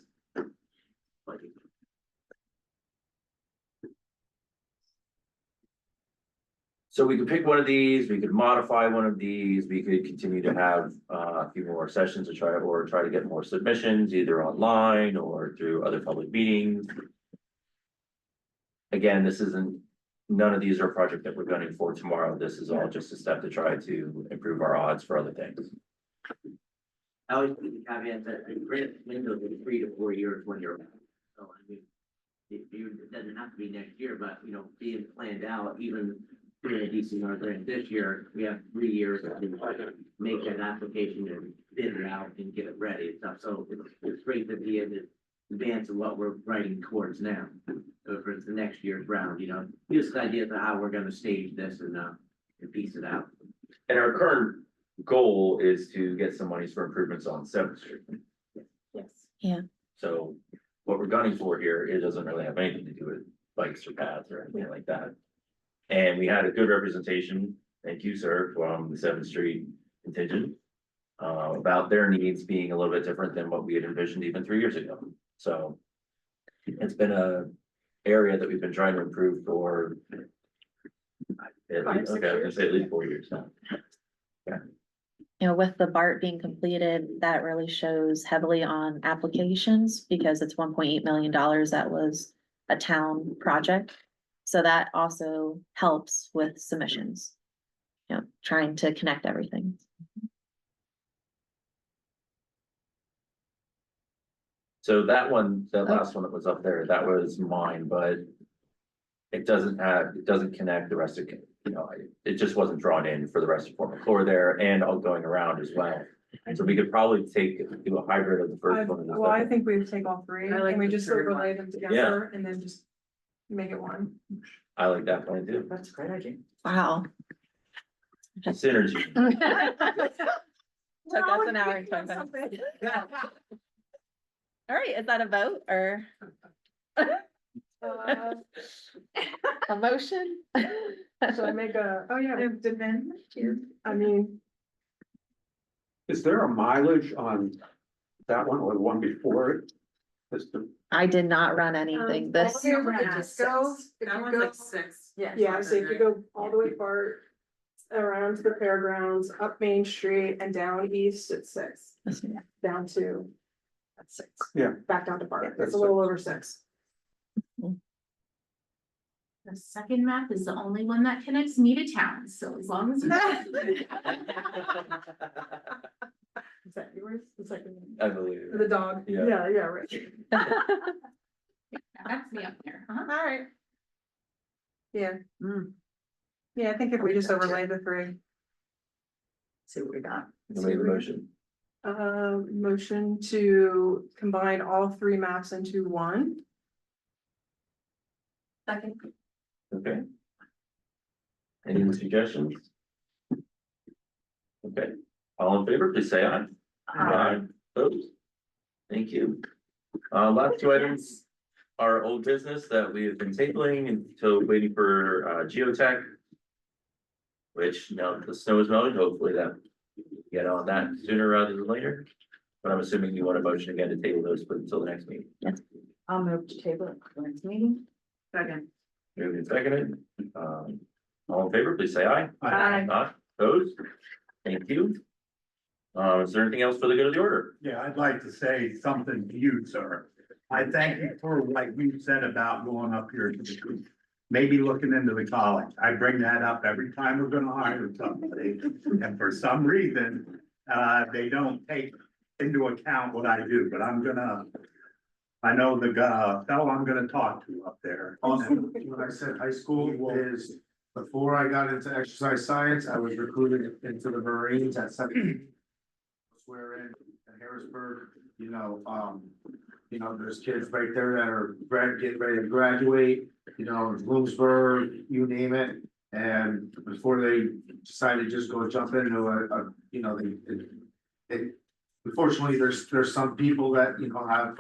So we could pick one of these, we could modify one of these, we could continue to have a few more sessions to try to get more submissions, either online or through other public meetings. Again, this isn't, none of these are a project that we're gunning for tomorrow. This is all just a step to try to improve our odds for other things. I always put the caveat that the grant window is 3 to 4 years when you're. So I mean, it doesn't have to be next year, but you know, being planned out, even doing a DCR grant this year, we have 3 years to make that application and bid it out and get it ready and stuff. So it's great to be in advance of what we're writing towards now. So for the next year's round, you know, just ideas of how we're gonna stage this and piece it out. And our current goal is to get some monies for improvements on 7th Street. Yes. Yeah. So what we're gunning for here, it doesn't really have anything to do with bikes or paths or anything like that. And we had a good representation, thank you, sir, from the 7th Street contingent. About their needs being a little bit different than what we had envisioned even 3 years ago. So it's been a area that we've been trying to improve for. At least, okay, I was gonna say at least 4 years now. You know, with the BART being completed, that really shows heavily on applications because it's $1.8 million that was a town project. So that also helps with submissions. You know, trying to connect everything. So that one, that last one that was up there, that was mine, but it doesn't connect the rest of, you know, it just wasn't drawn in for the rest of Fort McClure there and all going around as well. So we could probably do a hybrid of the first one. And the Well, I second. think we would take all three, I like and we the just third one. overlay them together and then just make it one. I like that plan too. That's a great idea. Wow. Synergy. Took us an hour and 20 minutes. All right, is that a vote or? A motion? So I make oh yeah, I mean, Is there a mileage on that one or the one before it? I did not run anything this. If you go, 6. yeah, so if you go all the way far around to the fairgrounds, up Main Street and down east, it's 6. Down to. That's 6. Yeah. Back down to Bart, it's That's a little over 6. The second map is the only one that connects me to town, so as long as. Is that yours? The second one? I believe. The dog, Yeah. yeah, right. That's me up there. All right. Yeah. Yeah, I think if we just overlay the 3. See what we got. Who made the motion? Motion to combine all 3 maps into one. Second. Okay. Any suggestions? Okay, all in favor, please say aye. Aye. Opposed? Thank you. Last 2 items are old business that we have been tabling until waiting for geotech. Which now that the snow is melting, hopefully that get on that sooner rather than later. But I'm assuming you want a motion again to table those until the next meeting. I'll move to table it for the next meeting. Second. Moved and seconded. All in favor, please say aye. Aye. Aye. Opposed? Thank you. Is there anything else for the good of the order? Yeah, I'd like to say something to you, sir. I thank you for what you said about going up here to the, maybe looking into the college. I bring that up every time we're gonna hire somebody. And for some reason, they don't take into account what I do, but I know the fellow I'm gonna talk to up there. Also, when I said high school is, before I got into exercise science, I was recruited into the Marines at 17. Swear in Harrisburg, there's kids right there that are getting ready to graduate, Bloomsburg, you name it. And before they decided to just go jump into unfortunately, there's some people that, have,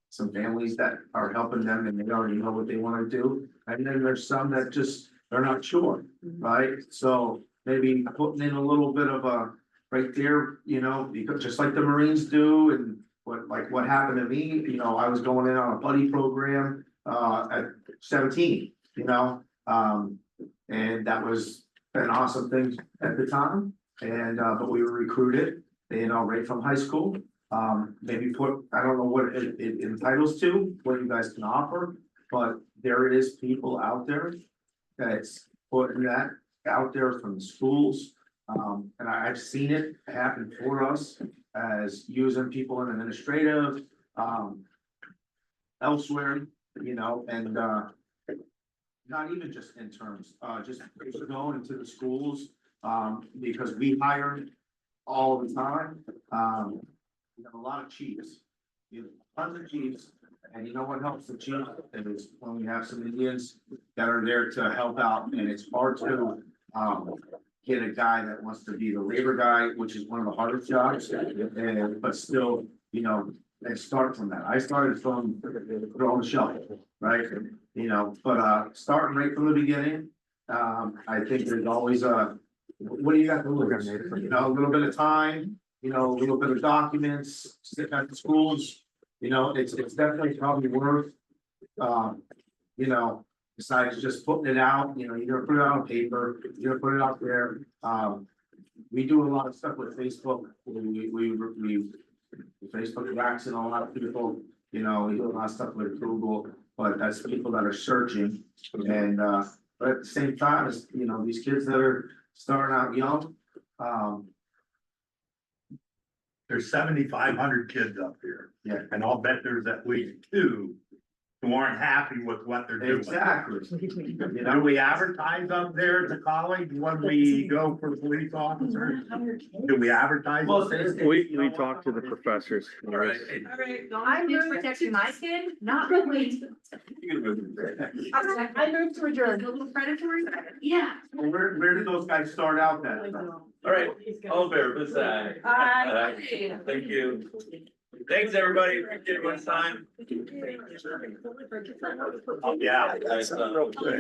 some families that are helping them and they already know what they wanna do. And then there's some that just, they're not sure, right? So maybe putting in a little bit of a, right there, because just like the Marines do and what happened to me, I was going in on a buddy program, at 17, and that was an awesome thing at the time. And, but we were recruited, right from high school. Maybe I don't know what it entitles to, what you guys can offer, but there is people out there that's putting that out there from the schools. And I've seen it happen for us as using people in administrative, elsewhere, and, not even just interns, just going into the schools, because we hire all the time. We have a lot of chiefs, tons of chiefs, and you know what helps the chief is when we have some Indians that are there to help out, and it's hard to, get a guy that wants to be the labor guy, which is one of the hardest jobs, but still, and start from that. I started from throwing the shovel, right? But starting right from the beginning, I think there's always what do you got to lose? A little bit of time, a little bit of documents, sit at the schools, it's definitely probably worth, besides just putting it out, you're gonna put it on paper, you're gonna put it out there. We do a lot of stuff with Facebook. We Facebook racks and a lot of people, we do a lot of stuff with Google, but that's people that are searching. And, but at the same time, as these kids that are starting out young, There's 7,500 kids up here. Yeah. And I'll bet there's at least 2 who aren't happy with what they're doing. exactly. Do we advertise up there at the college when we go for police officers? Do we advertise? Well, We talk to the professors. All right. I'm just protecting my kid, not really. I moved to adjourn. A little predatory. Yeah. Well, where did those guys start out then? All right, all fair, good side. Thank you. Thanks, everybody, appreciate everyone's time. Yeah. Nice, Yeah.